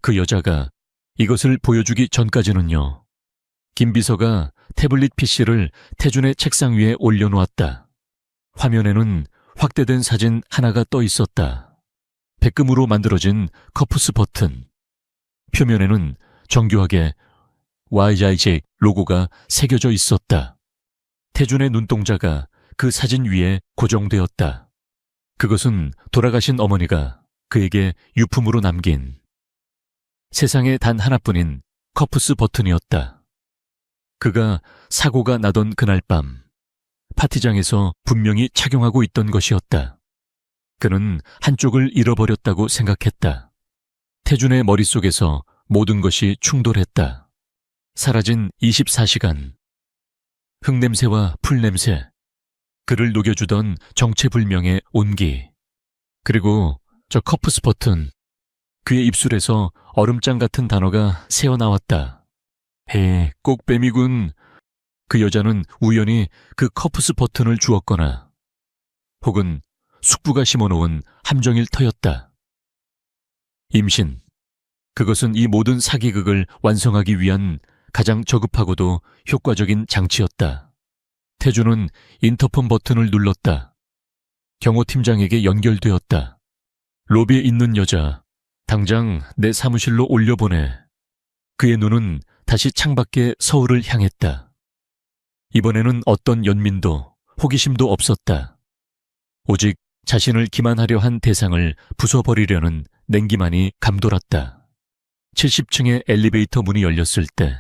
그 여자가 이것을 보여주기 전까지는요. 김 비서가 태블릿 PC를 태준의 책상 위에 올려놓았다. 화면에는 확대된 사진 하나가 떠 있었다. 백금으로 만들어진 커프스 버튼. 표면에는 정교하게 YIJ 로고가 새겨져 있었다. 태준의 눈동자가 그 사진 위에 고정되었다. 그것은 돌아가신 어머니가 그에게 유품으로 남긴 세상에 단 하나뿐인 커프스 버튼이었다. 그가 사고가 나던 그날 밤 파티장에서 분명히 착용하고 있던 것이었다. 그는 한쪽을 잃어버렸다고 생각했다. 태준의 머릿속에서 모든 것이 충돌했다. 사라진 24시간. 흙냄새와 풀냄새, 그를 녹여주던 정체불명의 온기, 그리고 저 커프스 버튼. 그의 입술에서 얼음장 같은 단어가 새어나왔다. 꼭뱀이군. 그 여자는 우연히 그 커프스 버튼을 주었거나 혹은 숙부가 심어놓은 함정일 터였다. 임신. 그것은 이 모든 사기극을 완성하기 위한 가장 저급하고도 효과적인 장치였다. 태준은 인터폰 버튼을 눌렀다. 경호팀장에게 연결되었다. 로비에 있는 여자, 당장 내 사무실로 올려보내. 그의 눈은 다시 창밖에 서울을 향했다. 이번에는 어떤 연민도 호기심도 없었다. 오직 자신을 기만하려 한 대상을 부숴버리려는 냉기만이 감돌았다. 70층의 엘리베이터 문이 열렸을 때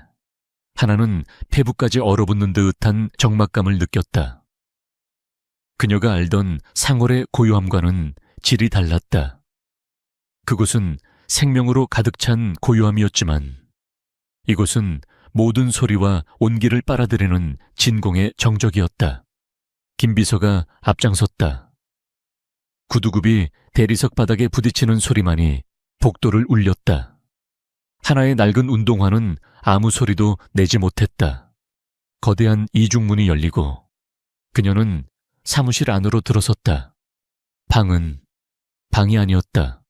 하나는 폐부까지 얼어붙는 듯한 적막감을 느꼈다. 그녀가 알던 상월의 고요함과는 질이 달랐다. 그곳은 생명으로 가득 찬 고요함이었지만 이곳은 모든 소리와 온기를 빨아들이는 진공의 정적이었다. 김 비서가 앞장섰다. 구두굽이 대리석 바닥에 부딪히는 소리만이 복도를 울렸다. 하나의 낡은 운동화는 아무 소리도 내지 못했다. 거대한 이중문이 열리고 그녀는 사무실 안으로 들어섰다. 방은 방이 아니었다.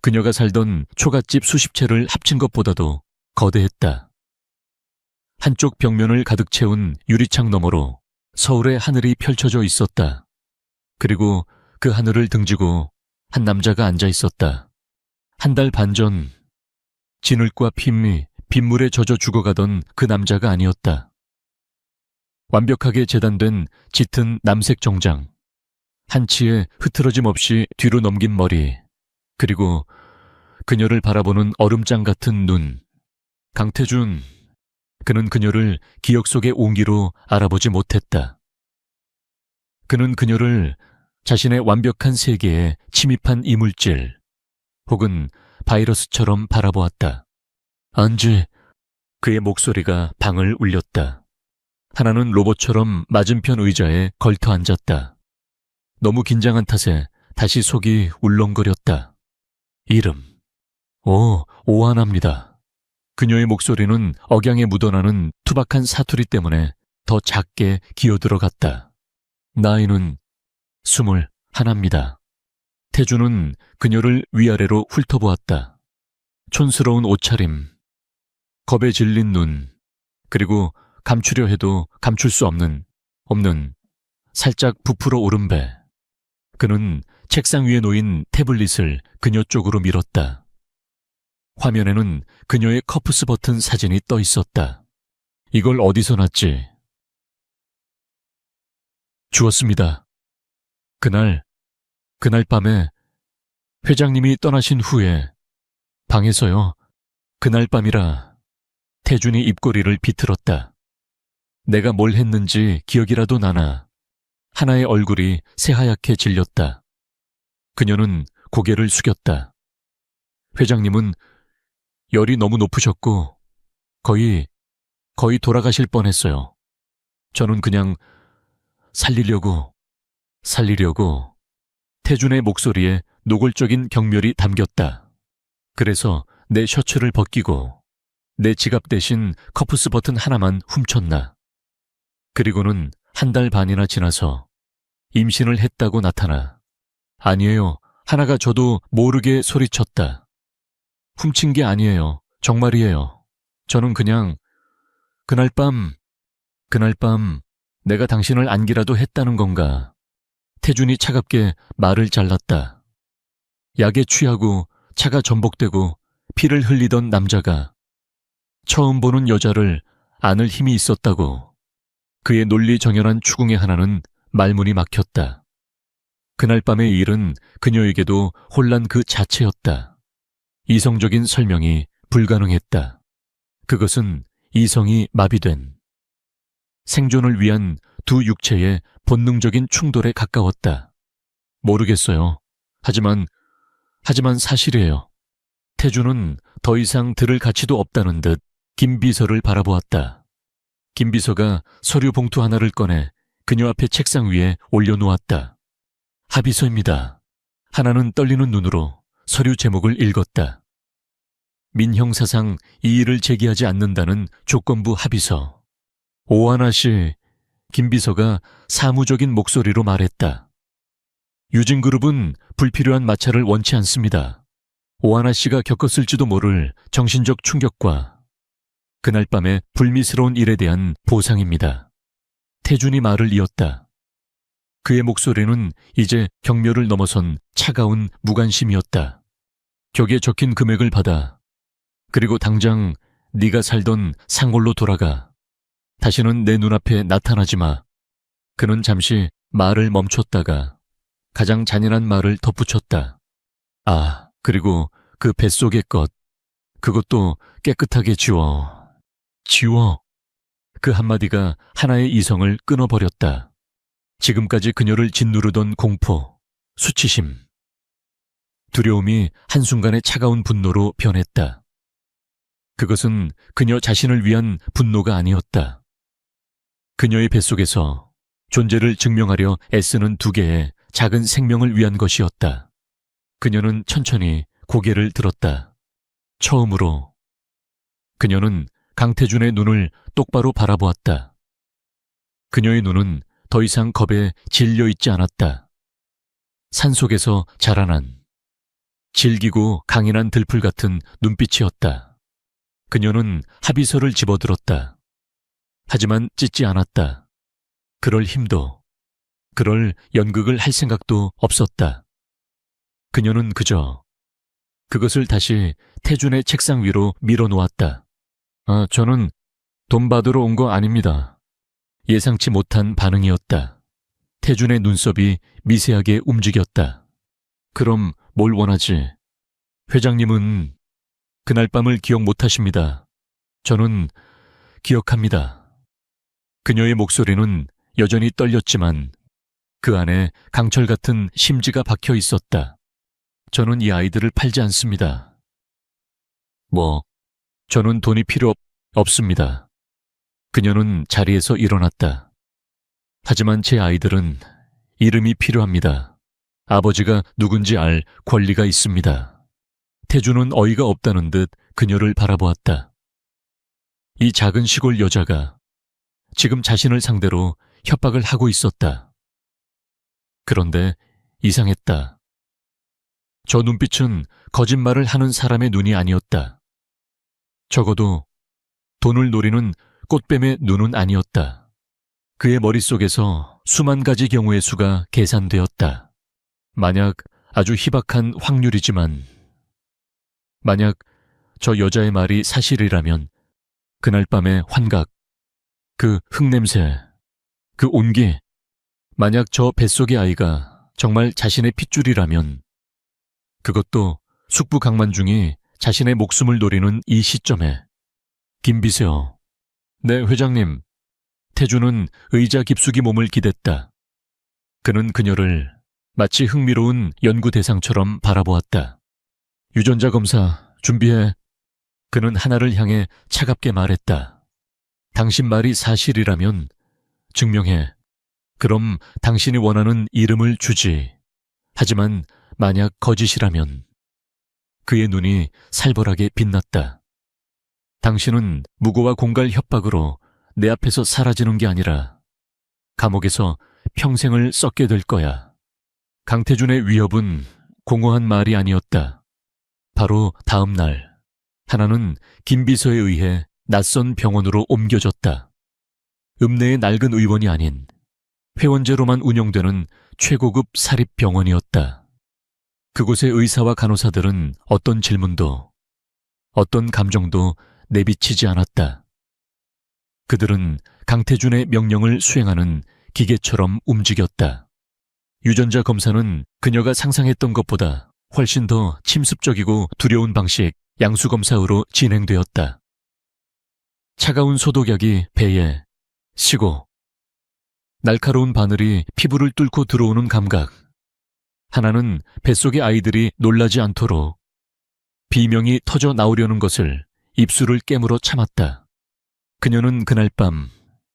그녀가 살던 초가집 수십 채를 합친 것보다도 거대했다. 한쪽 벽면을 가득 채운 유리창 너머로 서울의 하늘이 펼쳐져 있었다. 그리고 그 하늘을 등지고 한 남자가 앉아 있었다. 한 달 반 전 진흙과 핀미, 빗물에 젖어 죽어가던 그 남자가 아니었다. 완벽하게 재단된 짙은 남색 정장, 한치의 흐트러짐 없이 뒤로 넘긴 머리, 그리고 그녀를 바라보는 얼음장 같은 눈. 강태준, 그는 그녀를 기억 속의 온기로 알아보지 못했다. 그는 그녀를 자신의 완벽한 세계에 침입한 이물질, 혹은 바이러스처럼 바라보았다. 안지, 그의 목소리가 방을 울렸다. 하나는 로봇처럼 맞은편 의자에 걸터 앉았다. 너무 긴장한 탓에 다시 속이 울렁거렸다. 이름. 오하나입니다. 그녀의 목소리는 억양에 묻어나는 투박한 사투리 때문에 더 작게 기어들어갔다. 나이는 21입니다. 태주는 그녀를 위아래로 훑어보았다. 촌스러운 옷차림, 겁에 질린 눈, 그리고 감추려 해도 감출 수 없는 살짝 부풀어 오른 배. 그는 책상 위에 놓인 태블릿을 그녀 쪽으로 밀었다. 화면에는 그녀의 커프스 버튼 사진이 떠 있었다. 이걸 어디서 났지? 주웠습니다. 그날 밤에 회장님이 떠나신 후에 방에서요. 그날 밤이라. 태준이 입꼬리를 비틀었다. 내가 뭘 했는지 기억이라도 나나. 하나의 얼굴이 새하얗게 질렸다. 그녀는 고개를 숙였다. 회장님은 열이 너무 높으셨고 거의 돌아가실 뻔했어요. 저는 그냥 살리려고. 태준의 목소리에 노골적인 경멸이 담겼다. 그래서 내 셔츠를 벗기고 내 지갑 대신 커프스 버튼 하나만 훔쳤나. 그리고는 한 달 반이나 지나서 임신을 했다고 나타나. 아니에요. 하나가 저도 모르게 소리쳤다. 훔친 게 아니에요. 정말이에요. 저는 그냥 그날 밤 내가 당신을 안기라도 했다는 건가. 태준이 차갑게 말을 잘랐다. 약에 취하고 차가 전복되고 피를 흘리던 남자가 처음 보는 여자를 안을 힘이 있었다고. 그의 논리정연한 추궁의 하나는 말문이 막혔다. 그날 밤의 일은 그녀에게도 혼란 그 자체였다. 이성적인 설명이 불가능했다. 그것은 이성이 마비된 생존을 위한 두 육체의 본능적인 충돌에 가까웠다. 모르겠어요. 하지만 사실이에요. 태주는 더 이상 들을 가치도 없다는 듯 김 비서를 바라보았다. 김 비서가 서류 봉투 하나를 꺼내 그녀 앞에 책상 위에 올려놓았다. 합의서입니다. 하나는 떨리는 눈으로 서류 제목을 읽었다. 민형사상 이의를 제기하지 않는다는 조건부 합의서. 오하나 씨, 김 비서가 사무적인 목소리로 말했다. 유진그룹은 불필요한 마찰을 원치 않습니다. 오하나 씨가 겪었을지도 모를 정신적 충격과 그날 밤의 불미스러운 일에 대한 보상입니다. 태준이 말을 이었다. 그의 목소리는 이제 경멸을 넘어선 차가운 무관심이었다. 격에 적힌 금액을 받아. 그리고 당장 네가 살던 상골로 돌아가. 다시는 내 눈앞에 나타나지 마. 그는 잠시 말을 멈췄다가 가장 잔인한 말을 덧붙였다. 아, 그리고 그 뱃속의 것. 그것도 깨끗하게 지워. 그 한마디가 하나의 이성을 끊어버렸다. 지금까지 그녀를 짓누르던 공포, 수치심, 두려움이 한순간에 차가운 분노로 변했다. 그것은 그녀 자신을 위한 분노가 아니었다. 그녀의 뱃속에서 존재를 증명하려 애쓰는 두 개의 작은 생명을 위한 것이었다. 그녀는 천천히 고개를 들었다. 처음으로 그녀는 강태준의 눈을 똑바로 바라보았다. 그녀의 눈은 더 이상 겁에 질려 있지 않았다. 산속에서 자라난 질기고 강인한 들풀 같은 눈빛이었다. 그녀는 합의서를 집어들었다. 하지만 찢지 않았다. 그럴 힘도, 그럴 연극을 할 생각도 없었다. 그녀는 그저 그것을 다시 태준의 책상 위로 밀어놓았다. 저는 돈 받으러 온 거 아닙니다. 예상치 못한 반응이었다. 태준의 눈썹이 미세하게 움직였다. 그럼 뭘 원하지? 회장님은 그날 밤을 기억 못하십니다. 저는 기억합니다. 그녀의 목소리는 여전히 떨렸지만 그 안에 강철 같은 심지가 박혀 있었다. 저는 이 아이들을 팔지 않습니다. 저는 돈이 필요 없습니다. 그녀는 자리에서 일어났다. 하지만 제 아이들은 이름이 필요합니다. 아버지가 누군지 알 권리가 있습니다. 태주는 어이가 없다는 듯 그녀를 바라보았다. 이 작은 시골 여자가 지금 자신을 상대로 협박을 하고 있었다. 그런데 이상했다. 저 눈빛은 거짓말을 하는 사람의 눈이 아니었다. 적어도 돈을 노리는 꽃뱀의 눈은 아니었다. 그의 머릿속에서 수만 가지 경우의 수가 계산되었다. 만약 아주 희박한 확률이지만 만약 저 여자의 말이 사실이라면 그날 밤의 환각, 그 흙냄새, 그 온기, 만약 저 뱃속의 아이가 정말 자신의 핏줄이라면 그것도 숙부 강만중이 자신의 목숨을 노리는 이 시점에 김비세요. 네, 회장님. 태주는 의자 깊숙이 몸을 기댔다. 그는 그녀를 마치 흥미로운 연구 대상처럼 바라보았다. 유전자 검사 준비해. 그는 하나를 향해 차갑게 말했다. 당신 말이 사실이라면 증명해. 그럼 당신이 원하는 이름을 주지. 하지만 만약 거짓이라면 그의 눈이 살벌하게 빛났다. 당신은 무고와 공갈 협박으로 내 앞에서 사라지는 게 아니라 감옥에서 평생을 썩게 될 거야. 강태준의 위협은 공허한 말이 아니었다. 바로 다음 날 하나는 김비서에 의해 낯선 병원으로 옮겨졌다. 읍내의 낡은 의원이 아닌 회원제로만 운영되는 최고급 사립병원이었다. 그곳의 의사와 간호사들은 어떤 질문도, 어떤 감정도 내비치지 않았다. 그들은 강태준의 명령을 수행하는 기계처럼 움직였다. 유전자 검사는 그녀가 상상했던 것보다 훨씬 더 침습적이고 두려운 방식 양수검사로 진행되었다. 차가운 소독약이 배에 시고 날카로운 바늘이 피부를 뚫고 들어오는 감각. 하나는 뱃속의 아이들이 놀라지 않도록 비명이 터져 나오려는 것을 입술을 깨물어 참았다. 그녀는 그날 밤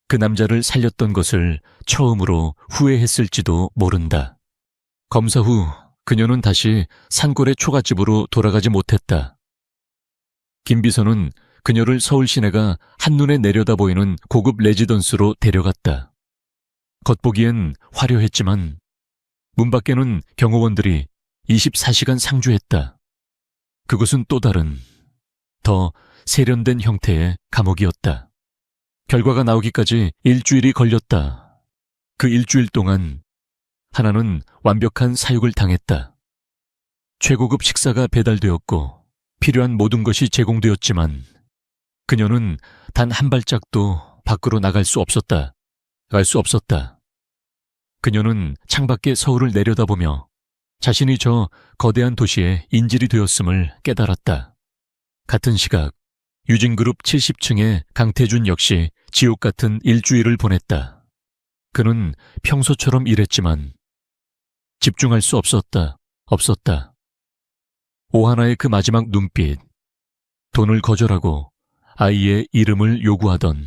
그 남자를 살렸던 것을 처음으로 후회했을지도 모른다. 검사 후 그녀는 다시 산골의 초가집으로 돌아가지 못했다. 김비서는 그녀를 서울 시내가 한눈에 내려다 보이는 고급 레지던스로 데려갔다. 겉보기엔 화려했지만 문 밖에는 경호원들이 24시간 상주했다. 그곳은 또 다른, 더 세련된 형태의 감옥이었다. 결과가 나오기까지 일주일이 걸렸다. 그 일주일 동안 하나는 완벽한 사육을 당했다. 최고급 식사가 배달되었고 필요한 모든 것이 제공되었지만 그녀는 단 한 발짝도 밖으로 나갈 수 없었다. 그녀는 창밖에 서울을 내려다보며 자신이 저 거대한 도시의 인질이 되었음을 깨달았다. 같은 시각 유진그룹 70층의 강태준 역시 지옥 같은 일주일을 보냈다. 그는 평소처럼 일했지만 집중할 수 없었다. 오하나의 그 마지막 눈빛, 돈을 거절하고 아이의 이름을 요구하던,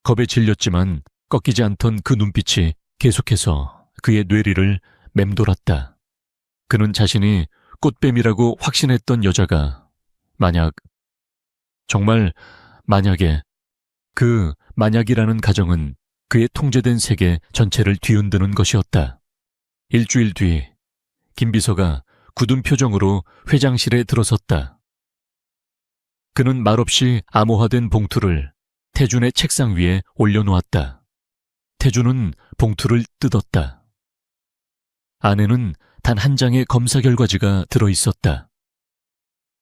겁에 질렸지만 꺾이지 않던 그 눈빛이 계속해서 그의 뇌리를 맴돌았다. 그는 자신이 꽃뱀이라고 확신했던 여자가 정말 만약에 그 만약이라는 가정은 그의 통제된 세계 전체를 뒤흔드는 것이었다. 일주일 뒤 김비서가 굳은 표정으로 회장실에 들어섰다. 그는 말없이 암호화된 봉투를 태준의 책상 위에 올려놓았다. 태준은 봉투를 뜯었다. 안에는 단 한 장의 검사 결과지가 들어있었다.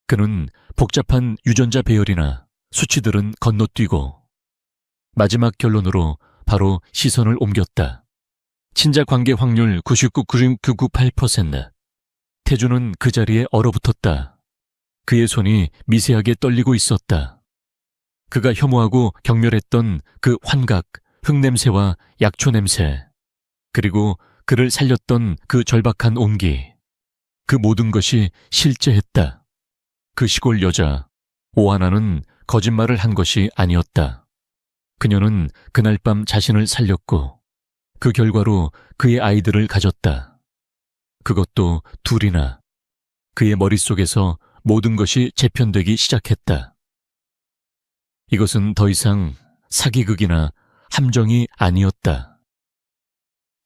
그는 복잡한 유전자 배열이나 수치들은 건너뛰고 마지막 결론으로 바로 시선을 옮겼다. 친자 관계 확률 99.998%. 태준은 그 자리에 얼어붙었다. 그의 손이 미세하게 떨리고 있었다. 그가 혐오하고 경멸했던 그 환각, 흙냄새와 약초 냄새, 그리고 그를 살렸던 그 절박한 온기, 그 모든 것이 실제했다. 그 시골 여자, 오하나는 거짓말을 한 것이 아니었다. 그녀는 그날 밤 자신을 살렸고 그 결과로 그의 아이들을 가졌다. 그것도 둘이나. 그의 머릿속에서 모든 것이 재편되기 시작했다. 이것은 더 이상 사기극이나 함정이 아니었다.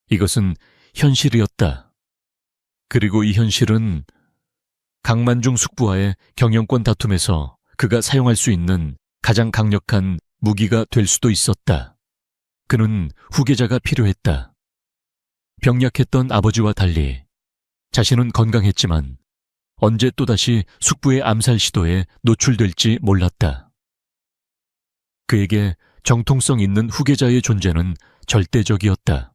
이것은 현실이었다. 그리고 이 현실은 강만중 숙부와의 경영권 다툼에서 그가 사용할 수 있는 가장 강력한 무기가 될 수도 있었다. 그는 후계자가 필요했다. 병약했던 아버지와 달리 자신은 건강했지만 언제 또다시 숙부의 암살 시도에 노출될지 몰랐다. 그에게 정통성 있는 후계자의 존재는 절대적이었다.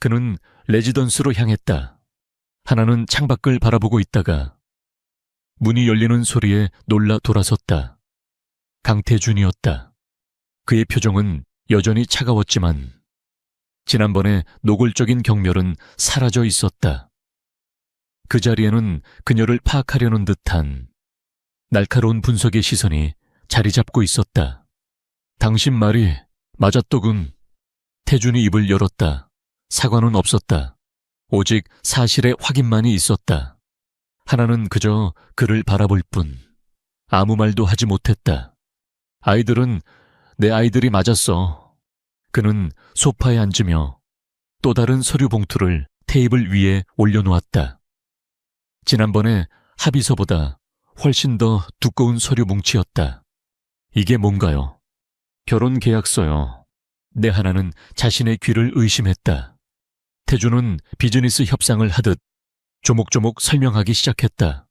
그는 레지던스로 향했다. 하나는 창밖을 바라보고 있다가 문이 열리는 소리에 놀라 돌아섰다. 강태준이었다. 그의 표정은 여전히 차가웠지만 지난번의 노골적인 경멸은 사라져 있었다. 그 자리에는 그녀를 파악하려는 듯한 날카로운 분석의 시선이 자리 잡고 있었다. 당신 말이 맞았더군. 태준이 입을 열었다. 사과는 없었다. 오직 사실의 확인만이 있었다. 하나는 그저 그를 바라볼 뿐 아무 말도 하지 못했다. 아이들은 내 아이들이 맞았어. 그는 소파에 앉으며 또 다른 서류 봉투를 테이블 위에 올려놓았다. 지난번에 합의서보다 훨씬 더 두꺼운 서류 뭉치였다. 이게 뭔가요? 결혼 계약서요. 내 하나는 자신의 귀를 의심했다. 태준은 비즈니스 협상을 하듯 조목조목 설명하기 시작했다.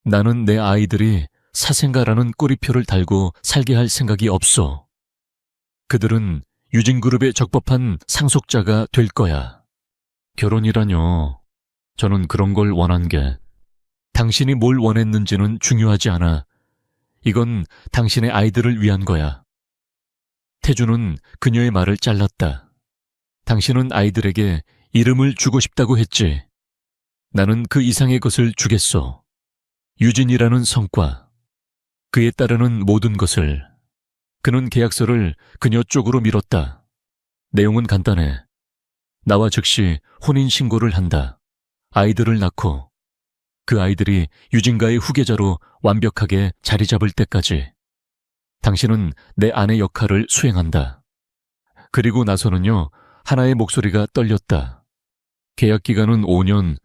나는 내 아이들이 사생가라는 꼬리표를 달고 살게 할 생각이 없어. 그들은 유진그룹의 적법한 상속자가 될 거야. 결혼이라뇨. 저는 그런 걸 원한 게 당신이 뭘 원했는지는 중요하지 않아. 이건 당신의 아이들을 위한 거야. 태준은 그녀의 말을 잘랐다. 당신은 아이들에게 이름을 주고 싶다고 했지. 나는 그 이상의 것을 주겠어. 유진이라는 성과, 그에 따르는 모든 것을. 그는 계약서를 그녀 쪽으로 밀었다. 내용은 간단해. 나와 즉시 혼인신고를 한다. 아이들을 낳고 그 아이들이 유진가의 후계자로 완벽하게 자리 잡을 때까지 당신은 내 아내 역할을 수행한다. 그리고 나서는요, 하나의 목소리가 떨렸다. 계약 기간은 5년,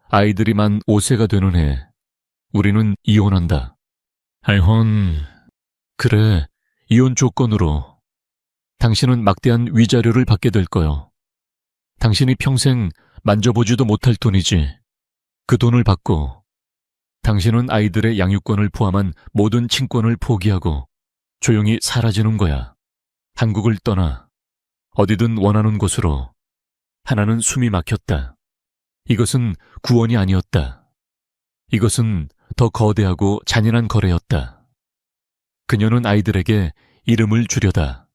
아이들이 만 5세가 되는 해. 우리는 이혼한다. 알혼, 그래, 이혼 조건으로. 당신은 막대한 위자료를 받게 될 거요. 당신이 평생 만져보지도 못할 돈이지. 그 돈을 받고 당신은 아이들의 양육권을 포함한 모든 친권을 포기하고 조용히 사라지는 거야. 한국을 떠나 어디든 원하는 곳으로. 하나는 숨이 막혔다. 이것은 구원이 아니었다. 이것은 더 거대하고 잔인한 거래였다. 그녀는 아이들에게 이름을 주려다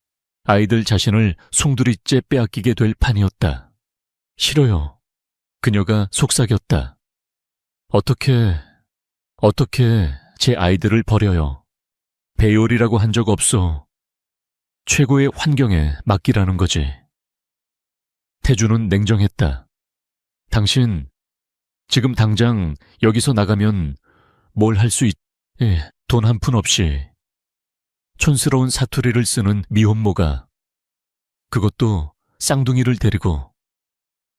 아이들 자신을 송두리째 빼앗기게 될 판이었다. 싫어요. 그녀가 속삭였다. 어떻게 제 아이들을 버려요. 배율이라고 한 적 없어. 최고의 환경에 맡기라는 거지. 태준은 냉정했다. 당신, 지금 당장 여기서 나가면 뭘 할 수 돈 한 푼 없이. 촌스러운 사투리를 쓰는 미혼모가, 그것도 쌍둥이를 데리고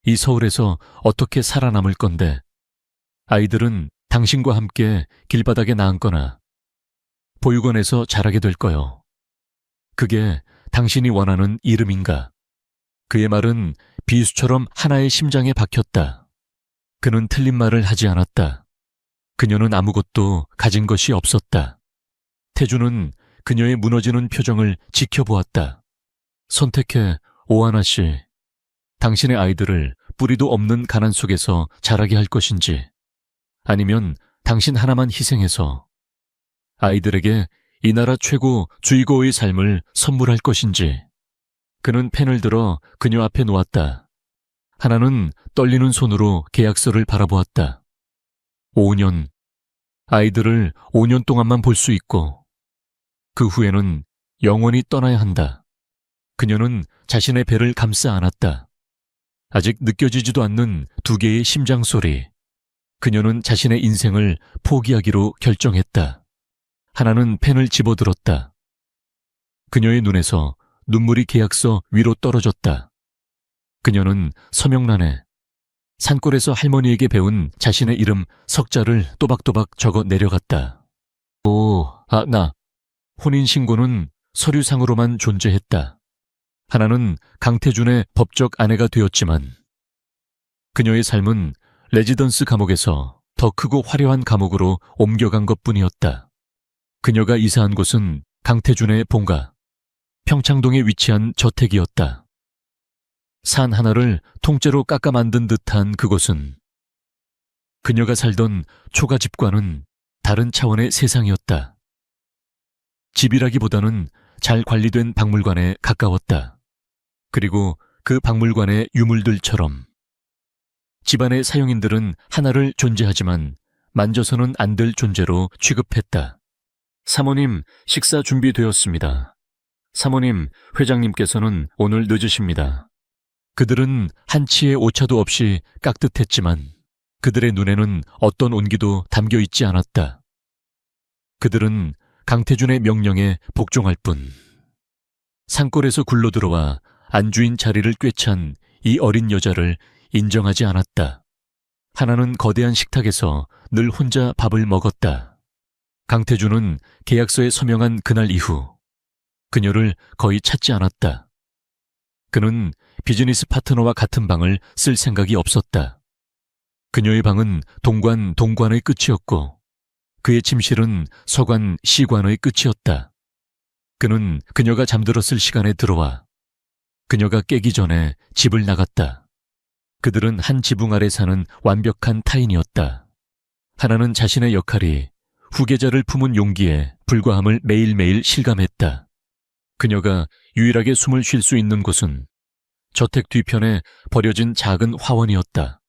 이 서울에서 어떻게 살아남을 건데. 아이들은 당신과 함께 길바닥에 나앉거나 보육원에서 자라게 될 거요. 그게 당신이 원하는 이름인가? 그의 말은 비수처럼 하나의 심장에 박혔다. 그는 틀린 말을 하지 않았다. 그녀는 아무것도 가진 것이 없었다. 태주는 그녀의 무너지는 표정을 지켜보았다. 선택해, 오하나 씨. 당신의 아이들을 뿌리도 없는 가난 속에서 자라게 할 것인지, 아니면 당신 하나만 희생해서 아이들에게 이 나라 최고 주의고의 삶을 선물할 것인지. 그는 펜을 들어 그녀 앞에 놓았다. 하나는 떨리는 손으로 계약서를 바라보았다. 5년, 아이들을 5년 동안만 볼 수 있고 그 후에는 영원히 떠나야 한다. 그녀는 자신의 배를 감싸 안았다. 아직 느껴지지도 않는 두 개의 심장 소리. 그녀는 자신의 인생을 포기하기로 결정했다. 하나는 펜을 집어들었다. 그녀의 눈에서 눈물이 계약서 위로 떨어졌다. 그녀는 서명란에 산골에서 할머니에게 배운 자신의 이름 석자를 또박또박 적어 내려갔다. 나 혼인신고는 서류상으로만 존재했다. 하나는 강태준의 법적 아내가 되었지만 그녀의 삶은 레지던스 감옥에서 더 크고 화려한 감옥으로 옮겨간 것뿐이었다. 그녀가 이사한 곳은 강태준의 본가, 평창동에 위치한 저택이었다. 산 하나를 통째로 깎아 만든 듯한 그곳은 그녀가 살던 초가집과는 다른 차원의 세상이었다. 집이라기보다는 잘 관리된 박물관에 가까웠다. 그리고 그 박물관의 유물들처럼 집안의 사용인들은 하나를 존재하지만 만져서는 안 될 존재로 취급했다. 사모님, 식사 준비되었습니다. 사모님, 회장님께서는 오늘 늦으십니다. 그들은 한치의 오차도 없이 깍듯했지만 그들의 눈에는 어떤 온기도 담겨 있지 않았다. 그들은 강태준의 명령에 복종할 뿐. 산골에서 굴러들어와 안주인 자리를 꿰찬 이 어린 여자를 인정하지 않았다. 하나는 거대한 식탁에서 늘 혼자 밥을 먹었다. 강태준은 계약서에 서명한 그날 이후 그녀를 거의 찾지 않았다. 그는 비즈니스 파트너와 같은 방을 쓸 생각이 없었다. 그녀의 방은 동관의 끝이었고 그의 침실은 서관, 시관의 끝이었다. 그는 그녀가 잠들었을 시간에 들어와 그녀가 깨기 전에 집을 나갔다. 그들은 한 지붕 아래 사는 완벽한 타인이었다. 하나는 자신의 역할이 후계자를 품은 용기에 불과함을 매일매일 실감했다. 그녀가 유일하게 숨을 쉴 수 있는 곳은 저택 뒤편에 버려진 작은 화원이었다.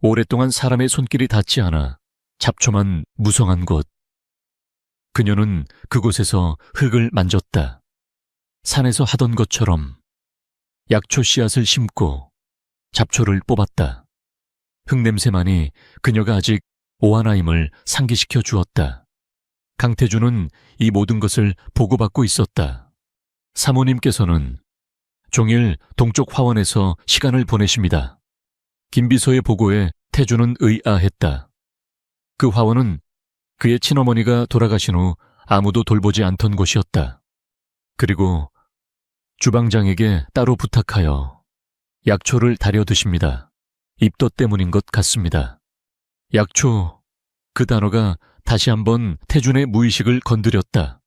오랫동안 사람의 손길이 닿지 않아 잡초만 무성한 곳. 그녀는 그곳에서 흙을 만졌다. 산에서 하던 것처럼 약초 씨앗을 심고 잡초를 뽑았다. 흙냄새만이 그녀가 아직 오하나임을 상기시켜 주었다. 강태준은 이 모든 것을 보고받고 있었다. 사모님께서는 종일 동쪽 화원에서 시간을 보내십니다. 김비서의 보고에 태준은 의아했다. 그 화원은 그의 친어머니가 돌아가신 후 아무도 돌보지 않던 곳이었다. 그리고 주방장에게 따로 부탁하여 약초를 다려 드십니다. 입덧 때문인 것 같습니다. 약초, 그 단어가 다시 한번 태준의 무의식을 건드렸다.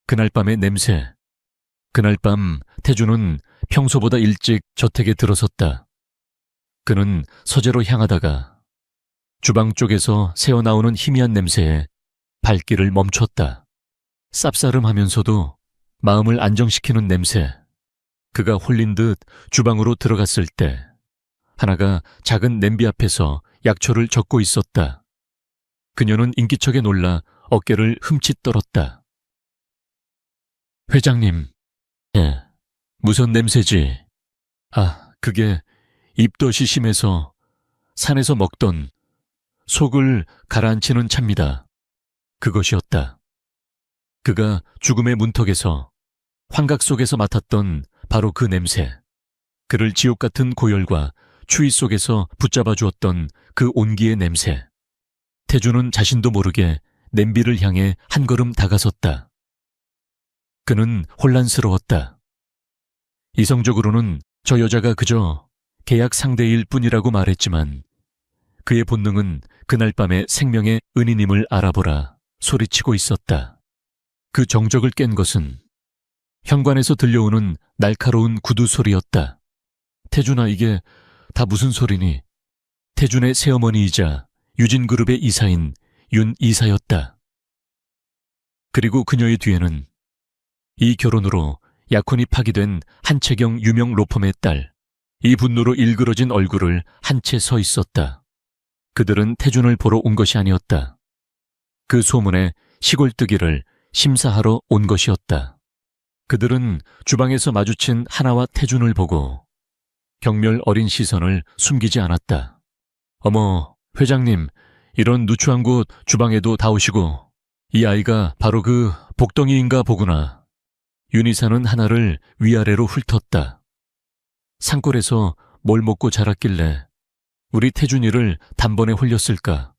그날 밤의 냄새. 그날 밤 태준은 평소보다 일찍 저택에 들어섰다. 그는 서재로 향하다가 주방 쪽에서 새어나오는 희미한 냄새에 발길을 멈췄다. 쌉싸름하면서도 마음을 안정시키는 냄새. 그가 홀린 듯 주방으로 들어갔을 때 하나가 작은 냄비 앞에서 약초를 적고 있었다. 그녀는 인기척에 놀라 어깨를 흠칫 떨었다. 회장님. 예, 무슨 냄새지? 그게 입덧이 심해서 산에서 먹던 속을 가라앉히는 차입니다. 그것이었다. 그가 죽음의 문턱에서 환각 속에서 맡았던 바로 그 냄새. 그를 지옥 같은 고열과 추위 속에서 붙잡아 주었던 그 온기의 냄새. 태주는 자신도 모르게 냄비를 향해 한 걸음 다가섰다. 그는 혼란스러웠다. 이성적으로는 저 여자가 그저 계약 상대일 뿐이라고 말했지만 그의 본능은 그날 밤의 생명의 은인임을 알아보라 소리치고 있었다. 그 정적을 깬 것은 현관에서 들려오는 날카로운 구두 소리였다. 태준아, 이게 다 무슨 소리니? 태준의 새어머니이자 유진그룹의 이사인 윤 이사였다. 그리고 그녀의 뒤에는 이 결혼으로 약혼이 파기된 한채경 유명 로펌의 딸, 이 분노로 일그러진 얼굴을 한 채 서 있었다. 그들은 태준을 보러 온 것이 아니었다. 그 소문에 시골뜨기를 심사하러 온 것이었다. 그들은 주방에서 마주친 하나와 태준을 보고 경멸 어린 시선을 숨기지 않았다. 어머, 회장님, 이런 누추한 곳 주방에도 다 오시고, 이 아이가 바로 그 복덩이인가 보구나. 윤희사는 하나를 위아래로 훑었다. 산골에서 뭘 먹고 자랐길래 우리 태준이를 단번에 홀렸을까?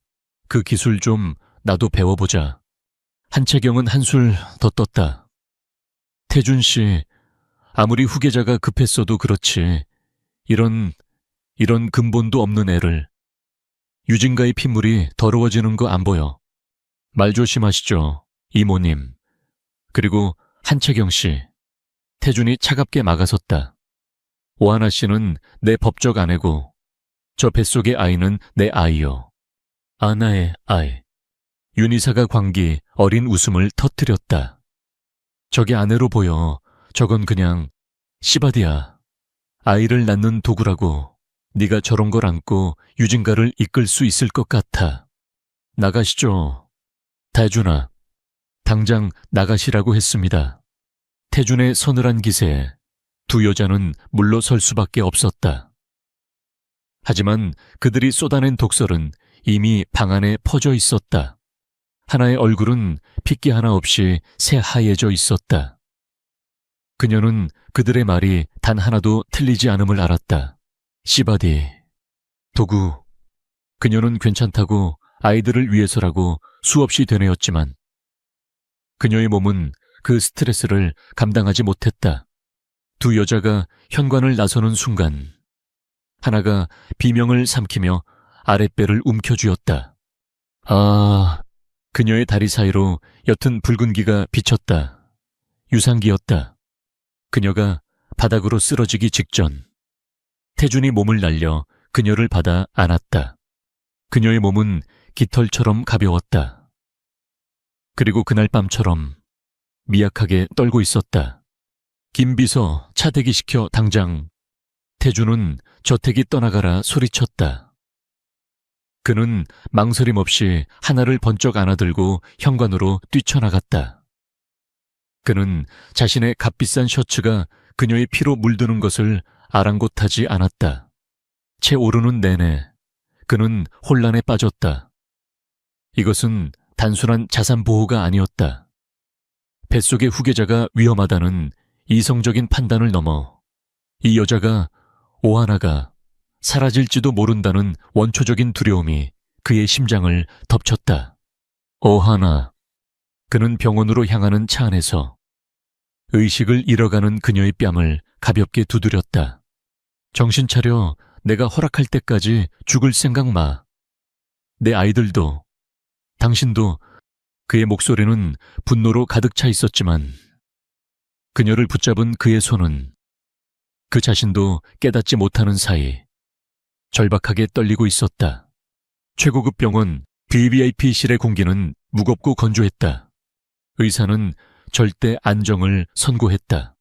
그 기술 좀 나도 배워보자. 한채경은 한술 더 떴다. 태준 씨, 아무리 후계자가 급했어도 그렇지 이런 근본도 없는 애를. 유진가의 핏물이 더러워지는 거 안 보여. 말 조심하시죠, 이모님. 그리고 한채경 씨. 태준이 차갑게 막아섰다. 오하나 씨는 내 법적 아내고 저 뱃속의 아이는 내 아이요. 아나의 아이. 윤희사가 광기 어린 웃음을 터뜨렸다. 저게 아내로 보여. 저건 그냥 씨바디야. 아이를 낳는 도구라고. 네가 저런 걸 안고 유진가를 이끌 수 있을 것 같아. 나가시죠. 태준아, 당장 나가시라고 했습니다. 태준의 서늘한 기세에 두 여자는 물러설 수밖에 없었다. 하지만 그들이 쏟아낸 독설은 이미 방 안에 퍼져 있었다. 하나의 얼굴은 핏기 하나 없이 새하얘져 있었다. 그녀는 그들의 말이 단 하나도 틀리지 않음을 알았다. 씨바디, 도구. 그녀는 괜찮다고 아이들을 위해서라고 수없이 되뇌었지만 그녀의 몸은 그 스트레스를 감당하지 못했다. 두 여자가 현관을 나서는 순간 하나가 비명을 삼키며 아랫배를 움켜쥐었다. 아, 그녀의 다리 사이로 옅은 붉은기가 비쳤다. 유산기였다. 그녀가 바닥으로 쓰러지기 직전 태준이 몸을 날려 그녀를 받아 안았다. 그녀의 몸은 깃털처럼 가벼웠다. 그리고 그날 밤처럼 미약하게 떨고 있었다. 김비서 차 대기시켜 당장. 태준은 저택이 떠나가라 소리쳤다. 그는 망설임 없이 하나를 번쩍 안아들고 현관으로 뛰쳐나갔다. 그는 자신의 값비싼 셔츠가 그녀의 피로 물드는 것을 아랑곳하지 않았다. 채 오르는 내내 그는 혼란에 빠졌다. 이것은 단순한 자산 보호가 아니었다. 뱃속의 후계자가 위험하다는 이성적인 판단을 넘어 이 여자가, 오하나가 사라질지도 모른다는 원초적인 두려움이 그의 심장을 덮쳤다. 오하나. 그는 병원으로 향하는 차 안에서 의식을 잃어가는 그녀의 뺨을 가볍게 두드렸다. 정신 차려. 내가 허락할 때까지 죽을 생각 마. 내 아이들도, 당신도. 그의 목소리는 분노로 가득 차 있었지만 그녀를 붙잡은 그의 손은 그 자신도 깨닫지 못하는 사이 절박하게 떨리고 있었다. 최고급 병원 VVIP실의 공기는 무겁고 건조했다. 의사는 절대 안정을 선고했다.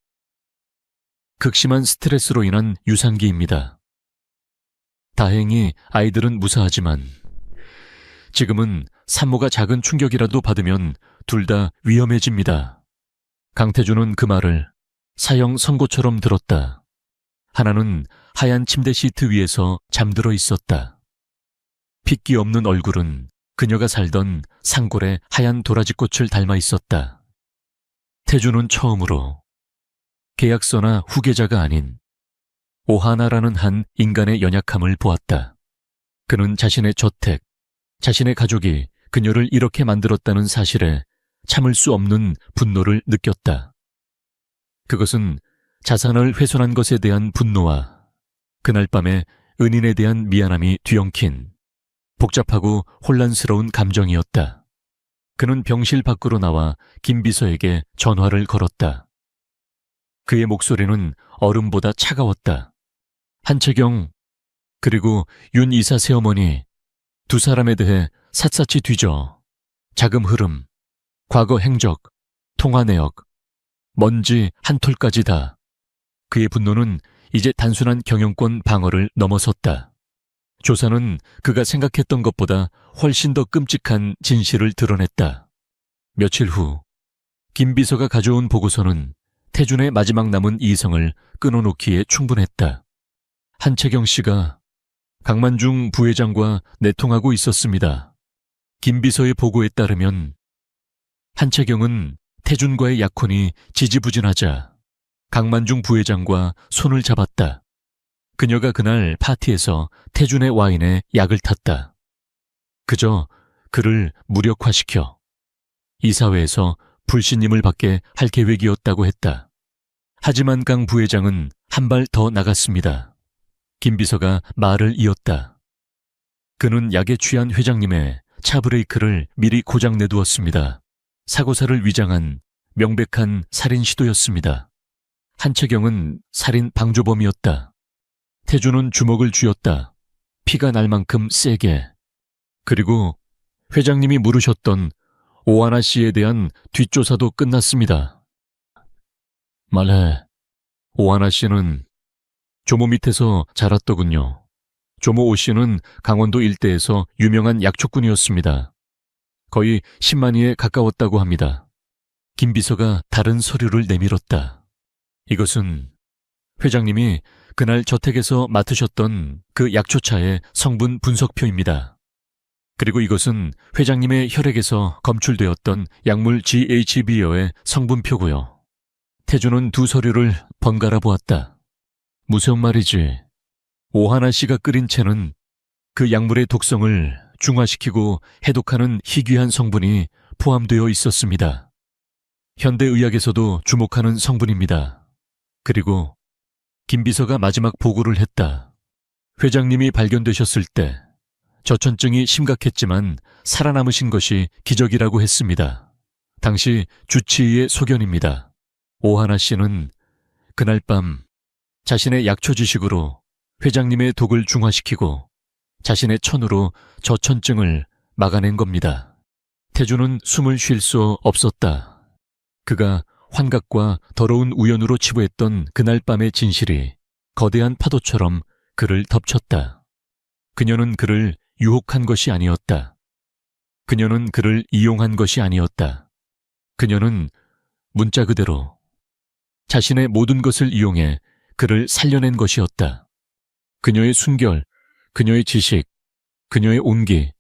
극심한 스트레스로 인한 유산기입니다. 다행히 아이들은 무사하지만 지금은 산모가 작은 충격이라도 받으면 둘 다 위험해집니다. 강태준은 그 말을 사형 선고처럼 들었다. 하나는 하얀 침대 시트 위에서 잠들어 있었다. 핏기 없는 얼굴은 그녀가 살던 산골의 하얀 도라지꽃을 닮아 있었다. 태준은 처음으로 계약서나 후계자가 아닌 오하나라는 한 인간의 연약함을 보았다. 그는 자신의 저택, 자신의 가족이 그녀를 이렇게 만들었다는 사실에 참을 수 없는 분노를 느꼈다. 그것은 자산을 훼손한 것에 대한 분노와 그날 밤에 은인에 대한 미안함이 뒤엉킨 복잡하고 혼란스러운 감정이었다. 그는 병실 밖으로 나와 김 비서에게 전화를 걸었다. 그의 목소리는 얼음보다 차가웠다. 한채경 그리고 윤 이사 새어머니 두 사람에 대해 샅샅이 뒤져 자금 흐름, 과거 행적, 통화 내역, 먼지 한 톨까지 다. 그의 분노는 이제 단순한 경영권 방어를 넘어섰다. 조사는 그가 생각했던 것보다 훨씬 더 끔찍한 진실을 드러냈다. 며칠 후, 김 비서가 가져온 보고서는 태준의 마지막 남은 이성을 끊어놓기에 충분했다. 한채경 씨가 강만중 부회장과 내통하고 있었습니다. 김 비서의 보고에 따르면 한채경은 태준과의 약혼이 지지부진하자 강만중 부회장과 손을 잡았다. 그녀가 그날 파티에서 태준의 와인에 약을 탔다. 그저 그를 무력화시켜 이사회에서 불신임을 받게 할 계획이었다고 했다. 하지만 강 부회장은 한 발 더 나갔습니다. 김 비서가 말을 이었다. 그는 약에 취한 회장님의 차 브레이크를 미리 고장내두었습니다. 사고사를 위장한 명백한 살인 시도였습니다. 한채경은 살인 방조범이었다. 태준은 주먹을 쥐었다. 피가 날 만큼 세게. 그리고 회장님이 물으셨던 오하나 씨에 대한 뒷조사도 끝났습니다. 말해, 오하나 씨는 조모 밑에서 자랐더군요. 조모 오 씨는 강원도 일대에서 유명한 약초꾼이었습니다. 거의 10만이에 가까웠다고 합니다. 김 비서가 다른 서류를 내밀었다. 이것은 회장님이 그날 저택에서 맡으셨던 그 약초차의 성분 분석표입니다. 그리고 이것은 회장님의 혈액에서 검출되었던 약물 GHB여의 성분표고요. 태준은 두 서류를 번갈아 보았다. 무슨 말이지? 오하나 씨가 끓인 채는 그 약물의 독성을 중화시키고 해독하는 희귀한 성분이 포함되어 있었습니다. 현대의학에서도 주목하는 성분입니다. 그리고 김 비서가 마지막 보고를 했다. 회장님이 발견되셨을 때 저천증이 심각했지만 살아남으신 것이 기적이라고 했습니다. 당시 주치의의 소견입니다. 오하나 씨는 그날 밤 자신의 약초 지식으로 회장님의 독을 중화시키고 자신의 천으로 저천증을 막아낸 겁니다. 태준은 숨을 쉴 수 없었다. 그가 환각과 더러운 우연으로 치부했던 그날 밤의 진실이 거대한 파도처럼 그를 덮쳤다. 그녀는 그를 유혹한 것이 아니었다. 그녀는 그를 이용한 것이 아니었다. 그녀는 문자 그대로 자신의 모든 것을 이용해 그를 살려낸 것이었다. 그녀의 순결, 그녀의 지식, 그녀의 온기,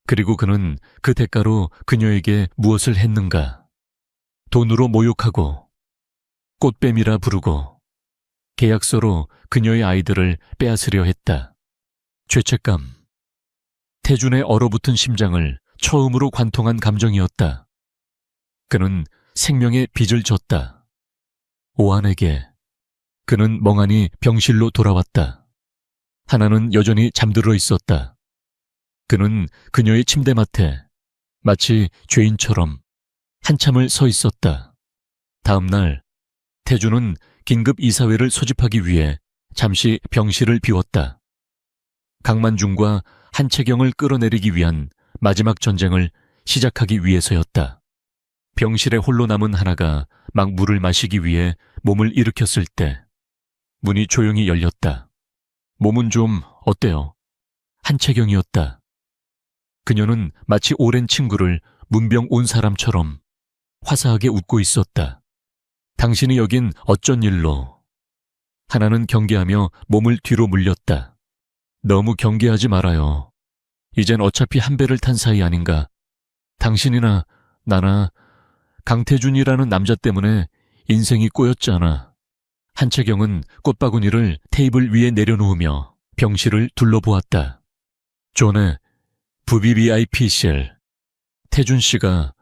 그리고 그는 그 대가로 그녀에게 무엇을 했는가? 돈으로 모욕하고 꽃뱀이라 부르고 계약서로 그녀의 아이들을 빼앗으려 했다. 죄책감. 태준의 얼어붙은 심장을 처음으로 관통한 감정이었다. 그는 생명의 빚을 졌다. 오한에게. 그는 멍하니 병실로 돌아왔다. 하나는 여전히 잠들어 있었다. 그는 그녀의 침대맡에 마치 죄인처럼 한참을 서 있었다. 다음 날 태준은 긴급 이사회를 소집하기 위해 잠시 병실을 비웠다. 강만중과 한채경을 끌어내리기 위한 마지막 전쟁을 시작하기 위해서였다. 병실에 홀로 남은 하나가 막 물을 마시기 위해 몸을 일으켰을 때 문이 조용히 열렸다. 몸은 좀 어때요? 한채경이었다. 그녀는 마치 오랜 친구를 문병 온 사람처럼 화사하게 웃고 있었다. 당신이 여긴 어쩐 일로? 하나는 경계하며 몸을 뒤로 물렸다. 너무 경계하지 말아요. 이젠 어차피 한 배를 탄 사이 아닌가. 당신이나 나나 강태준이라는 남자 때문에 인생이 꼬였잖아. 한채경은 꽃바구니를 테이블 위에 내려놓으며 병실을 둘러보았다. 존의 부비 VIP실. 태준 씨가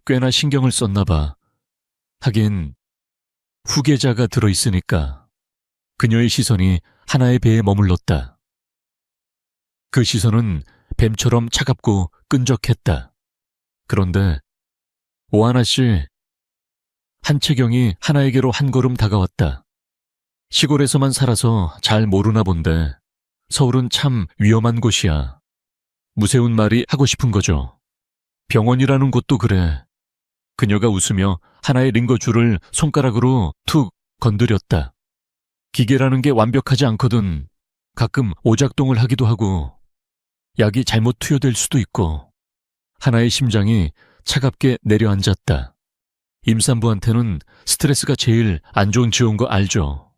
꽤나 신경을 썼나 봐. 하긴 후계자가 들어있으니까. 그녀의 시선이 하나의 배에 머물렀다. 그 시선은 뱀처럼 차갑고 끈적했다. 그런데 오하나 씨, 한채경이 하나에게로 한 걸음 다가왔다. 시골에서만 살아서 잘 모르나 본데 서울은 참 위험한 곳이야. 무세운 말이 하고 싶은 거죠. 병원이라는 곳도 그래. 그녀가 웃으며 하나의 링거줄을 손가락으로 툭 건드렸다. 기계라는 게 완벽하지 않거든. 가끔 오작동을 하기도 하고 약이 잘못 투여될 수도 있고. 하나의 심장이 차갑게 내려앉았다. 임산부한테는 스트레스가 제일 안 좋은 지온 거 알죠?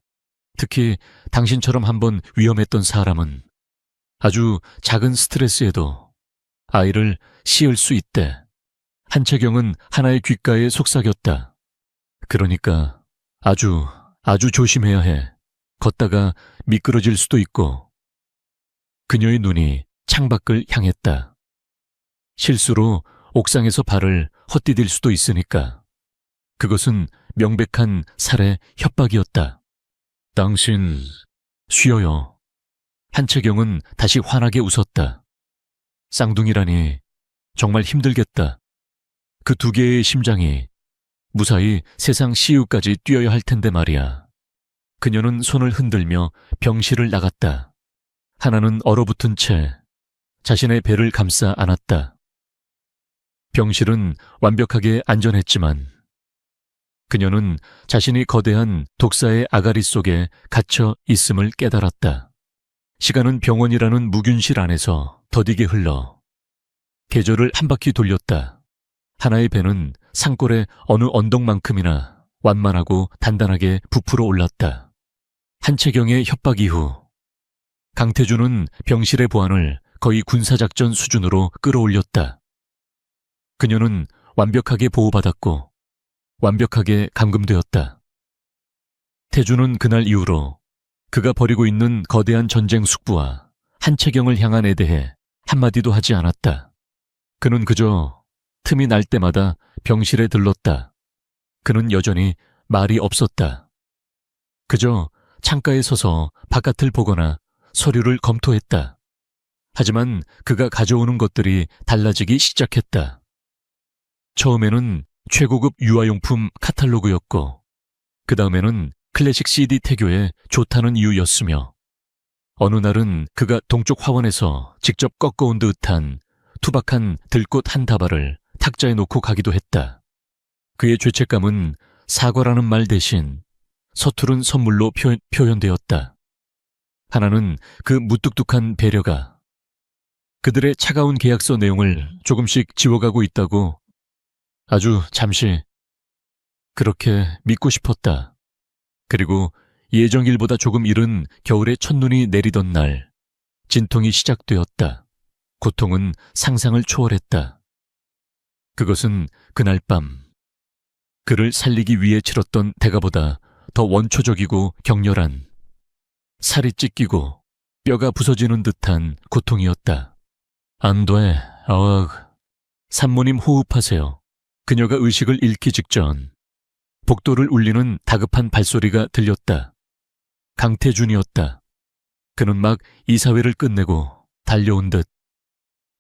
특히 당신처럼 한번 위험했던 사람은 아주 작은 스트레스에도 아이를 씌울 수 있대. 한채경은 하나의 귓가에 속삭였다. 그러니까 아주 조심해야 해. 걷다가 미끄러질 수도 있고. 그녀의 눈이 창밖을 향했다. 실수로 옥상에서 발을 헛디딜 수도 있으니까. 그것은 명백한 살해 협박이었다. 당신 쉬어요. 한채경은 다시 환하게 웃었다. 쌍둥이라니 정말 힘들겠다. 그 두 개의 심장이 무사히 세상 시유까지 뛰어야 할 텐데 말이야. 그녀는 손을 흔들며 병실을 나갔다. 하나는 얼어붙은 채 자신의 배를 감싸 안았다. 병실은 완벽하게 안전했지만 그녀는 자신이 거대한 독사의 아가리 속에 갇혀 있음을 깨달았다. 시간은 병원이라는 무균실 안에서 더디게 흘러 계절을 한 바퀴 돌렸다. 하나의 배는 산골의 어느 언덕만큼이나 완만하고 단단하게 부풀어 올랐다. 한채경의 협박 이후 강태준은 병실의 보안을 거의 군사작전 수준으로 끌어올렸다. 그녀는 완벽하게 보호받았고 완벽하게 감금되었다. 태준은 그날 이후로 그가 벌이고 있는 거대한 전쟁 숙부와 한채경을 향한 애 대해 한마디도 하지 않았다. 그는 그저 틈이 날 때마다 병실에 들렀다. 그는 여전히 말이 없었다. 그저 창가에 서서 바깥을 보거나 서류를 검토했다. 하지만 그가 가져오는 것들이 달라지기 시작했다. 처음에는 최고급 유아용품 카탈로그였고 그 다음에는 클래식 CD 태교에 좋다는 이유였으며 어느 날은 그가 동쪽 화원에서 직접 꺾어온 듯한 투박한 들꽃 한 다발을 탁자에 놓고 가기도 했다. 그의 죄책감은 사과라는 말 대신 서투른 선물로 표현되었다. 하나는 그 무뚝뚝한 배려가 그들의 차가운 계약서 내용을 조금씩 지워가고 있다고 아주 잠시 그렇게 믿고 싶었다. 그리고 예정일보다 조금 이른 겨울의 첫눈이 내리던 날 진통이 시작되었다. 고통은 상상을 초월했다. 그것은 그날 밤 그를 살리기 위해 치렀던 대가보다 더 원초적이고 격렬한 살이 찢기고 뼈가 부서지는 듯한 고통이었다. 안 돼, 산모님 호흡하세요. 그녀가 의식을 잃기 직전 복도를 울리는 다급한 발소리가 들렸다. 강태준이었다. 그는 막 이사회를 끝내고 달려온 듯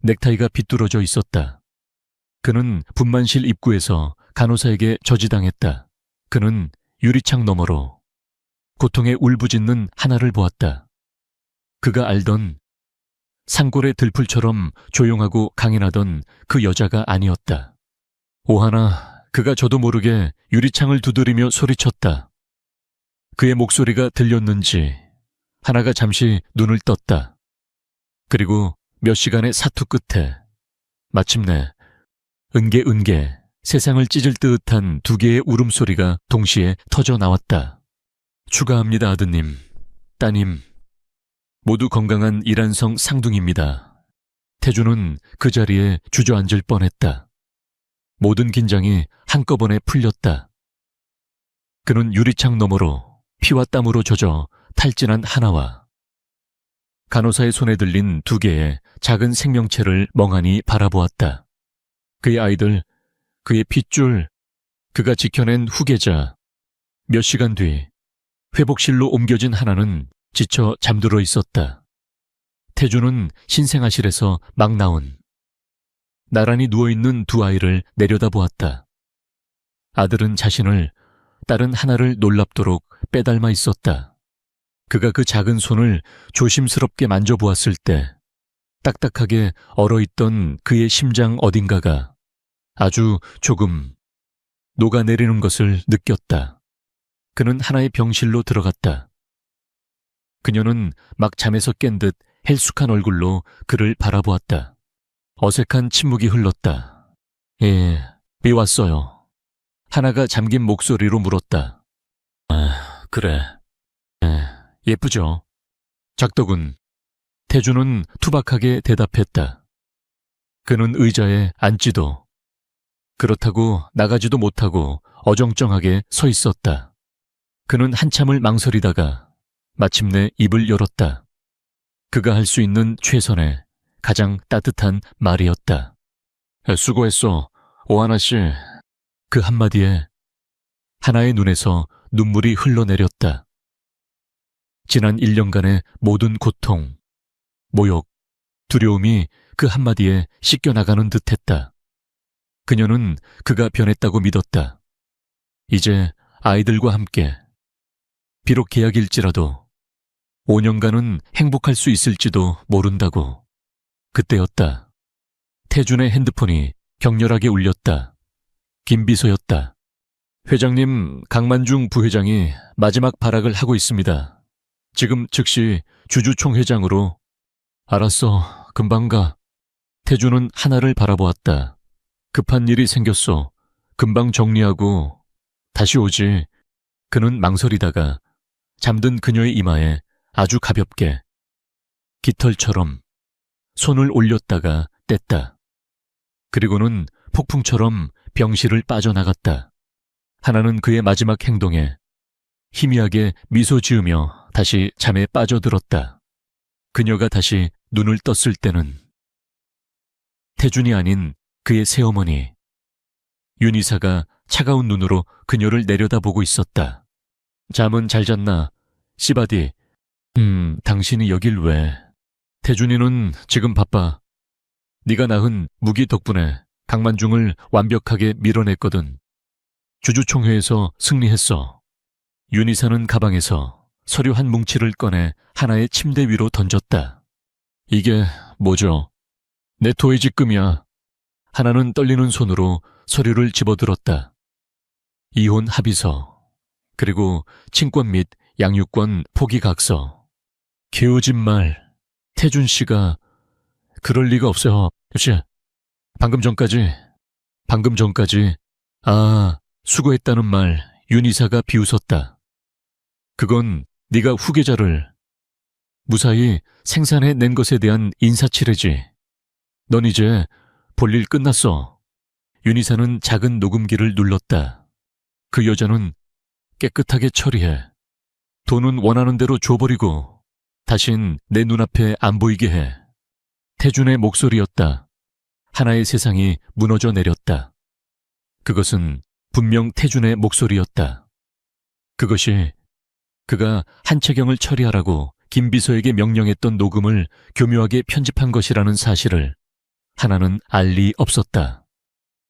넥타이가 비뚤어져 있었다. 그는 분만실 입구에서 간호사에게 저지당했다. 그는 유리창 너머로 고통에 울부짖는 하나를 보았다. 그가 알던 산골의 들풀처럼 조용하고 강인하던 그 여자가 아니었다. 오하나, 그가 저도 모르게 유리창을 두드리며 소리쳤다. 그의 목소리가 들렸는지 하나가 잠시 눈을 떴다. 그리고 몇 시간의 사투 끝에 마침내 은게 세상을 찢을 듯한 두 개의 울음소리가 동시에 터져 나왔다. 축하합니다, 아드님, 따님. 모두 건강한 이란성 쌍둥이입니다. 태준은 그 자리에 주저앉을 뻔했다. 모든 긴장이 한꺼번에 풀렸다. 그는 유리창 너머로 피와 땀으로 젖어 탈진한 하나와 간호사의 손에 들린 2개의 작은 생명체를 멍하니 바라보았다. 그의 아이들, 그의 핏줄, 그가 지켜낸 후계자. 몇 시간 뒤 회복실로 옮겨진 하나는 지쳐 잠들어 있었다. 태주는 신생아실에서 막 나온 나란히 누워있는 2 아이를 내려다보았다. 아들은 자신을, 딸은 하나를 놀랍도록 빼닮아 있었다. 그가 그 작은 손을 조심스럽게 만져보았을 때 딱딱하게 얼어있던 그의 심장 어딘가가 아주 조금 녹아내리는 것을 느꼈다. 그는 하나의 병실로 들어갔다. 그녀는 막 잠에서 깬 듯 헬쑥한 얼굴로 그를 바라보았다. 어색한 침묵이 흘렀다. 예, 비 왔어요. 하나가 잠긴 목소리로 물었다. 아, 그래. 예쁘죠? 작덕은 태주는 투박하게 대답했다. 그는 의자에 앉지도 그렇다고 나가지도 못하고 어정쩡하게 서 있었다. 그는 한참을 망설이다가 마침내 입을 열었다. 그가 할 수 있는 최선의 가장 따뜻한 말이었다. 수고했어, 오하나 씨. 그 한마디에 하나의 눈에서 눈물이 흘러내렸다. 지난 1년간의 모든 고통, 모욕, 두려움이 그 한마디에 씻겨나가는 듯했다. 그녀는 그가 변했다고 믿었다. 이제 아이들과 함께, 비록 계약일지라도 5년간은 행복할 수 있을지도 모른다고. 그때였다. 태준의 핸드폰이 격렬하게 울렸다. 김비서였다. 회장님, 강만중 부회장이 마지막 발악을 하고 있습니다. 지금 즉시 주주총회장으로. 알았어, 금방 가. 태주는 하나를 바라보았다. 급한 일이 생겼어. 금방 정리하고 다시 오지. 그는 망설이다가 잠든 그녀의 이마에 아주 가볍게 깃털처럼 손을 올렸다가 뗐다. 그리고는 폭풍처럼 병실을 빠져나갔다. 하나는 그의 마지막 행동에 희미하게 미소 지으며 다시 잠에 빠져들었다. 그녀가 다시 눈을 떴을 때는 태준이 아닌 그의 새어머니 윤이사가 차가운 눈으로 그녀를 내려다보고 있었다. 잠은 잘 잤나? 씨바디. 당신이 여길 왜? 태준이는 지금 바빠. 네가 낳은 무기 덕분에 강만중을 완벽하게 밀어냈거든. 주주총회에서 승리했어. 윤이사는 가방에서 서류 한 뭉치를 꺼내 하나의 침대 위로 던졌다. 이게 뭐죠? 내 토해직금이야. 하나는 떨리는 손으로 서류를 집어들었다. 이혼 합의서, 그리고 친권 및 양육권 포기각서. 개우짓말. 태준 씨가 그럴 리가 없어요. 역시 방금 전까지 수고했다는 말 윤이사가 비웃었다. 그건 네가 후계자를 무사히 생산해낸 것에 대한 인사치레지. 넌 이제 볼일 끝났어. 윤이사는 작은 녹음기를 눌렀다. 그 여자는 깨끗하게 처리해. 돈은 원하는 대로 줘버리고 다신 내 눈앞에 안 보이게 해. 태준의 목소리였다. 하나의 세상이 무너져 내렸다. 그것은 분명 태준의 목소리였다. 그것이 그가 한채경을 처리하라고 김비서에게 명령했던 녹음을 교묘하게 편집한 것이라는 사실을 하나는 알 리 없었다.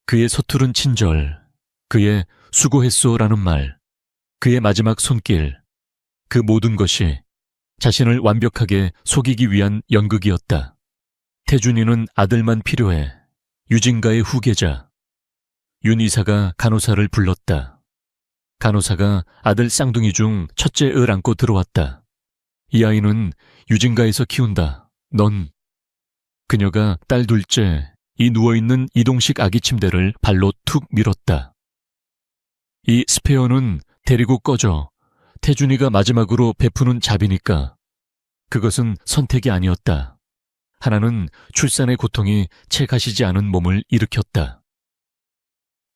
그의 서투른 친절, 그의 수고했소라는 말, 그의 마지막 손길, 그 모든 것이 자신을 완벽하게 속이기 위한 연극이었다. 태준이는 아들만 필요해. 유진가의 후계자. 윤이사가 간호사를 불렀다. 간호사가 아들 쌍둥이 중 첫째을 안고 들어왔다. 이 아이는 유진가에서 키운다. 넌. 그녀가 딸 둘째, 이 누워있는 이동식 아기 침대를 발로 툭 밀었다. 이 스페어는 데리고 꺼져. 태준이가 마지막으로 베푸는 잡이니까. 그것은 선택이 아니었다. 하나는 출산의 고통이 채 가시지 않은 몸을 일으켰다.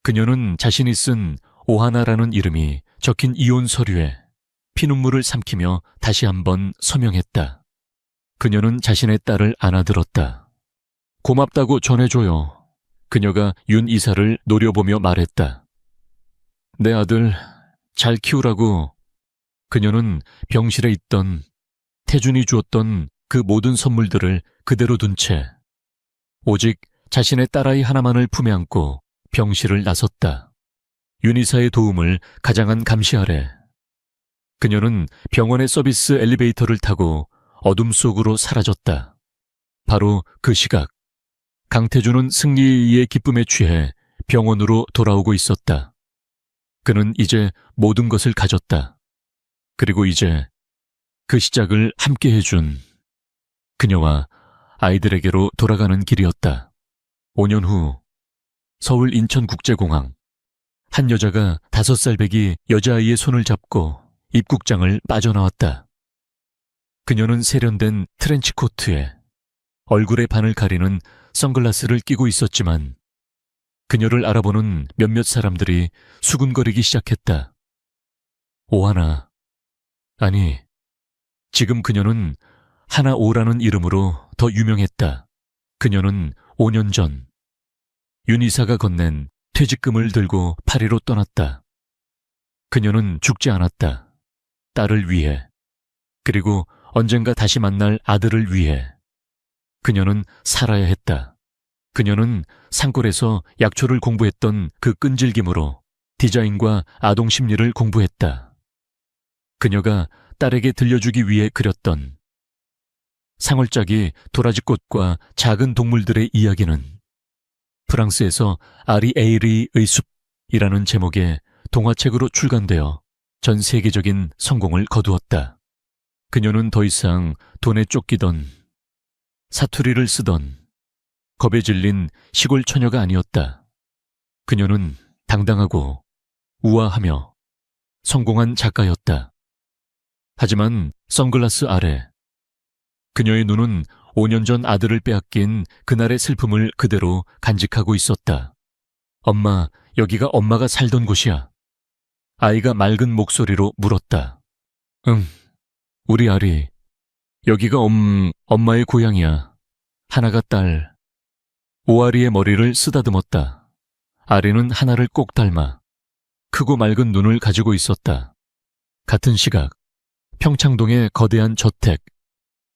그녀는 자신이 쓴 오하나라는 이름이 적힌 이혼 서류에 피눈물을 삼키며 다시 한번 서명했다. 그녀는 자신의 딸을 안아들었다. 고맙다고 전해줘요. 그녀가 윤 이사를 노려보며 말했다. 내 아들 잘 키우라고. 그녀는 병실에 있던 태준이 주었던 그 모든 선물들을 그대로 둔 채 오직 자신의 딸아이 하나만을 품에 안고 병실을 나섰다. 윤 이사의 도움을 가장한 감시 아래 그녀는 병원의 서비스 엘리베이터를 타고 어둠 속으로 사라졌다. 바로 그 시각 강태준은 승리의 기쁨에 취해 병원으로 돌아오고 있었다. 그는 이제 모든 것을 가졌다. 그리고 이제 그 시작을 함께 해준 그녀와 아이들에게로 돌아가는 길이었다. 5년 후 서울 인천국제공항. 한 여자가 5살 배기 여자아이의 손을 잡고 입국장을 빠져나왔다. 그녀는 세련된 트렌치코트에 얼굴의 반을 가리는 선글라스를 끼고 있었지만 그녀를 알아보는 몇몇 사람들이 수군거리기 시작했다. 오하나. 아니, 지금 그녀는 하나오라는 이름으로 더 유명했다. 그녀는 5년 전 윤 이사가 건넨 퇴직금을 들고 파리로 떠났다. 그녀는 죽지 않았다. 딸을 위해, 그리고 언젠가 다시 만날 아들을 위해. 그녀는 살아야 했다. 그녀는 산골에서 약초를 공부했던 그 끈질김으로 디자인과 아동 심리를 공부했다. 그녀가 딸에게 들려주기 위해 그렸던 상월짜기 도라지꽃과 작은 동물들의 이야기는 프랑스에서 아리 에이리의 숲이라는 제목의 동화책으로 출간되어 전 세계적인 성공을 거두었다. 그녀는 더 이상 돈에 쫓기던 사투리를 쓰던 겁에 질린 시골 처녀가 아니었다. 그녀는 당당하고 우아하며 성공한 작가였다. 하지만 선글라스 아래 그녀의 눈은 5년 전 아들을 빼앗긴 그날의 슬픔을 그대로 간직하고 있었다. 엄마, 여기가 엄마가 살던 곳이야. 아이가 맑은 목소리로 물었다. 응, 우리 아리. 여기가 엄마의 고향이야. 하나가 딸. 오아리의 머리를 쓰다듬었다. 아리는 하나를 꼭 닮아 크고 맑은 눈을 가지고 있었다. 같은 시각, 평창동의 거대한 저택.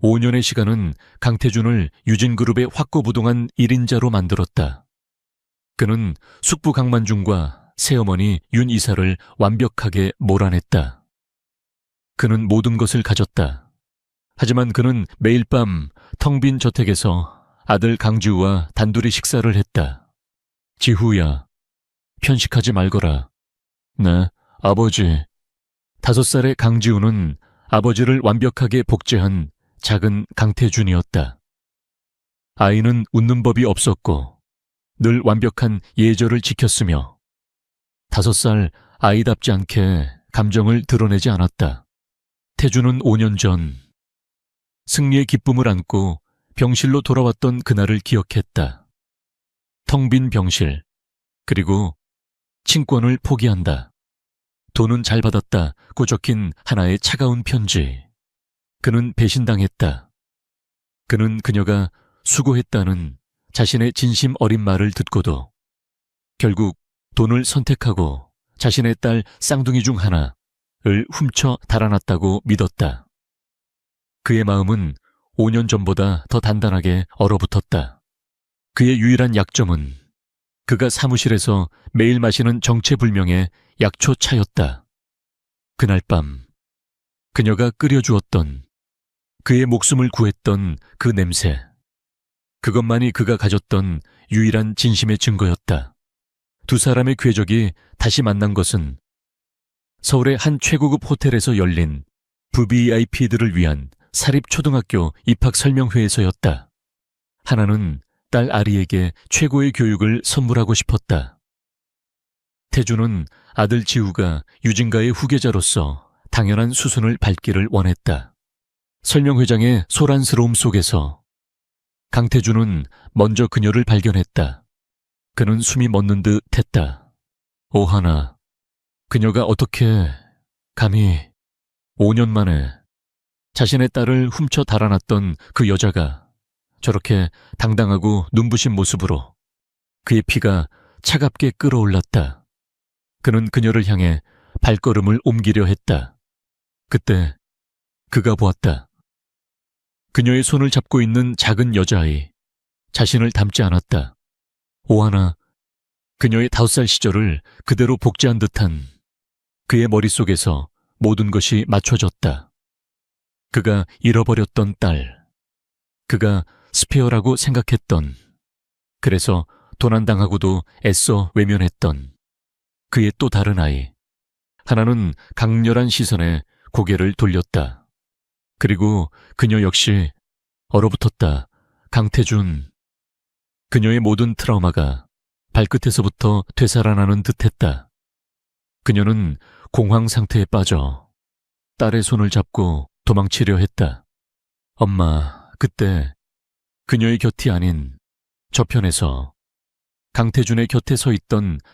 5년의 시간은 강태준을 유진그룹의 확고부동한 1인자로 만들었다. 그는 숙부 강만중과 새어머니 윤 이사를 완벽하게 몰아냈다. 그는 모든 것을 가졌다. 하지만 그는 매일 밤 텅 빈 저택에서 아들 강지우와 단둘이 식사를 했다. 지후야, 편식하지 말거라. 네, 아버지. 5살의 강지우는 아버지를 완벽하게 복제한 작은 강태준이었다. 아이는 웃는 법이 없었고 늘 완벽한 예절을 지켰으며 5살 아이답지 않게 감정을 드러내지 않았다. 태준은 5년 전 승리의 기쁨을 안고 병실로 돌아왔던 그날을 기억했다. 텅 빈 병실, 그리고 친권을 포기한다. 돈은 잘 받았다고 적힌 하나의 차가운 편지. 그는 배신당했다. 그는 그녀가 수고했다는 자신의 진심 어린 말을 듣고도 결국 돈을 선택하고 자신의 딸 쌍둥이 중 하나를 훔쳐 달아났다고 믿었다. 그의 마음은 5년 전보다 더 단단하게 얼어붙었다. 그의 유일한 약점은 그가 사무실에서 매일 마시는 정체불명의 약초차였다. 그날 밤 그녀가 끓여주었던 그의 목숨을 구했던 그 냄새. 그것만이 그가 가졌던 유일한 진심의 증거였다. 두 사람의 궤적이 다시 만난 것은 서울의 한 최고급 호텔에서 열린 VVIP들을 위한 사립초등학교 입학 설명회에서였다. 하나는 딸 아리에게 최고의 교육을 선물하고 싶었다. 태준은 아들 지우가 유진가의 후계자로서 당연한 수순을 밟기를 원했다. 설명회장의 소란스러움 속에서 강태준은 먼저 그녀를 발견했다. 그는 숨이 멎는 듯 했다. 오하나, 그녀가 어떻게 감히 5년 만에 자신의 딸을 훔쳐 달아났던 그 여자가 저렇게 당당하고 눈부신 모습으로 그의 피가 차갑게 끓어올랐다. 그는 그녀를 향해 발걸음을 옮기려 했다. 그때 그가 보았다. 그녀의 손을 잡고 있는 작은 여자아이, 자신을 닮지 않았다. 오하나, 그녀의 5살 시절을 그대로 복제한 듯한 그의 머릿속에서 모든 것이 맞춰졌다. 그가 잃어버렸던 딸, 그가 스페어라고 생각했던, 그래서 도난당하고도 애써 외면했던 그의 또 다른 아이. 하나는 강렬한 시선에 고개를 돌렸다. 그리고 그녀 역시 얼어붙었다. 강태준. 그녀의 모든 트라우마가 발끝에서부터 되살아나는 듯했다. 그녀는 공황 상태에 빠져 딸의 손을 잡고 도망치려 했다. 엄마, 그때 그녀의 곁이 아닌 저편에서 강태준의 곁에 서 있던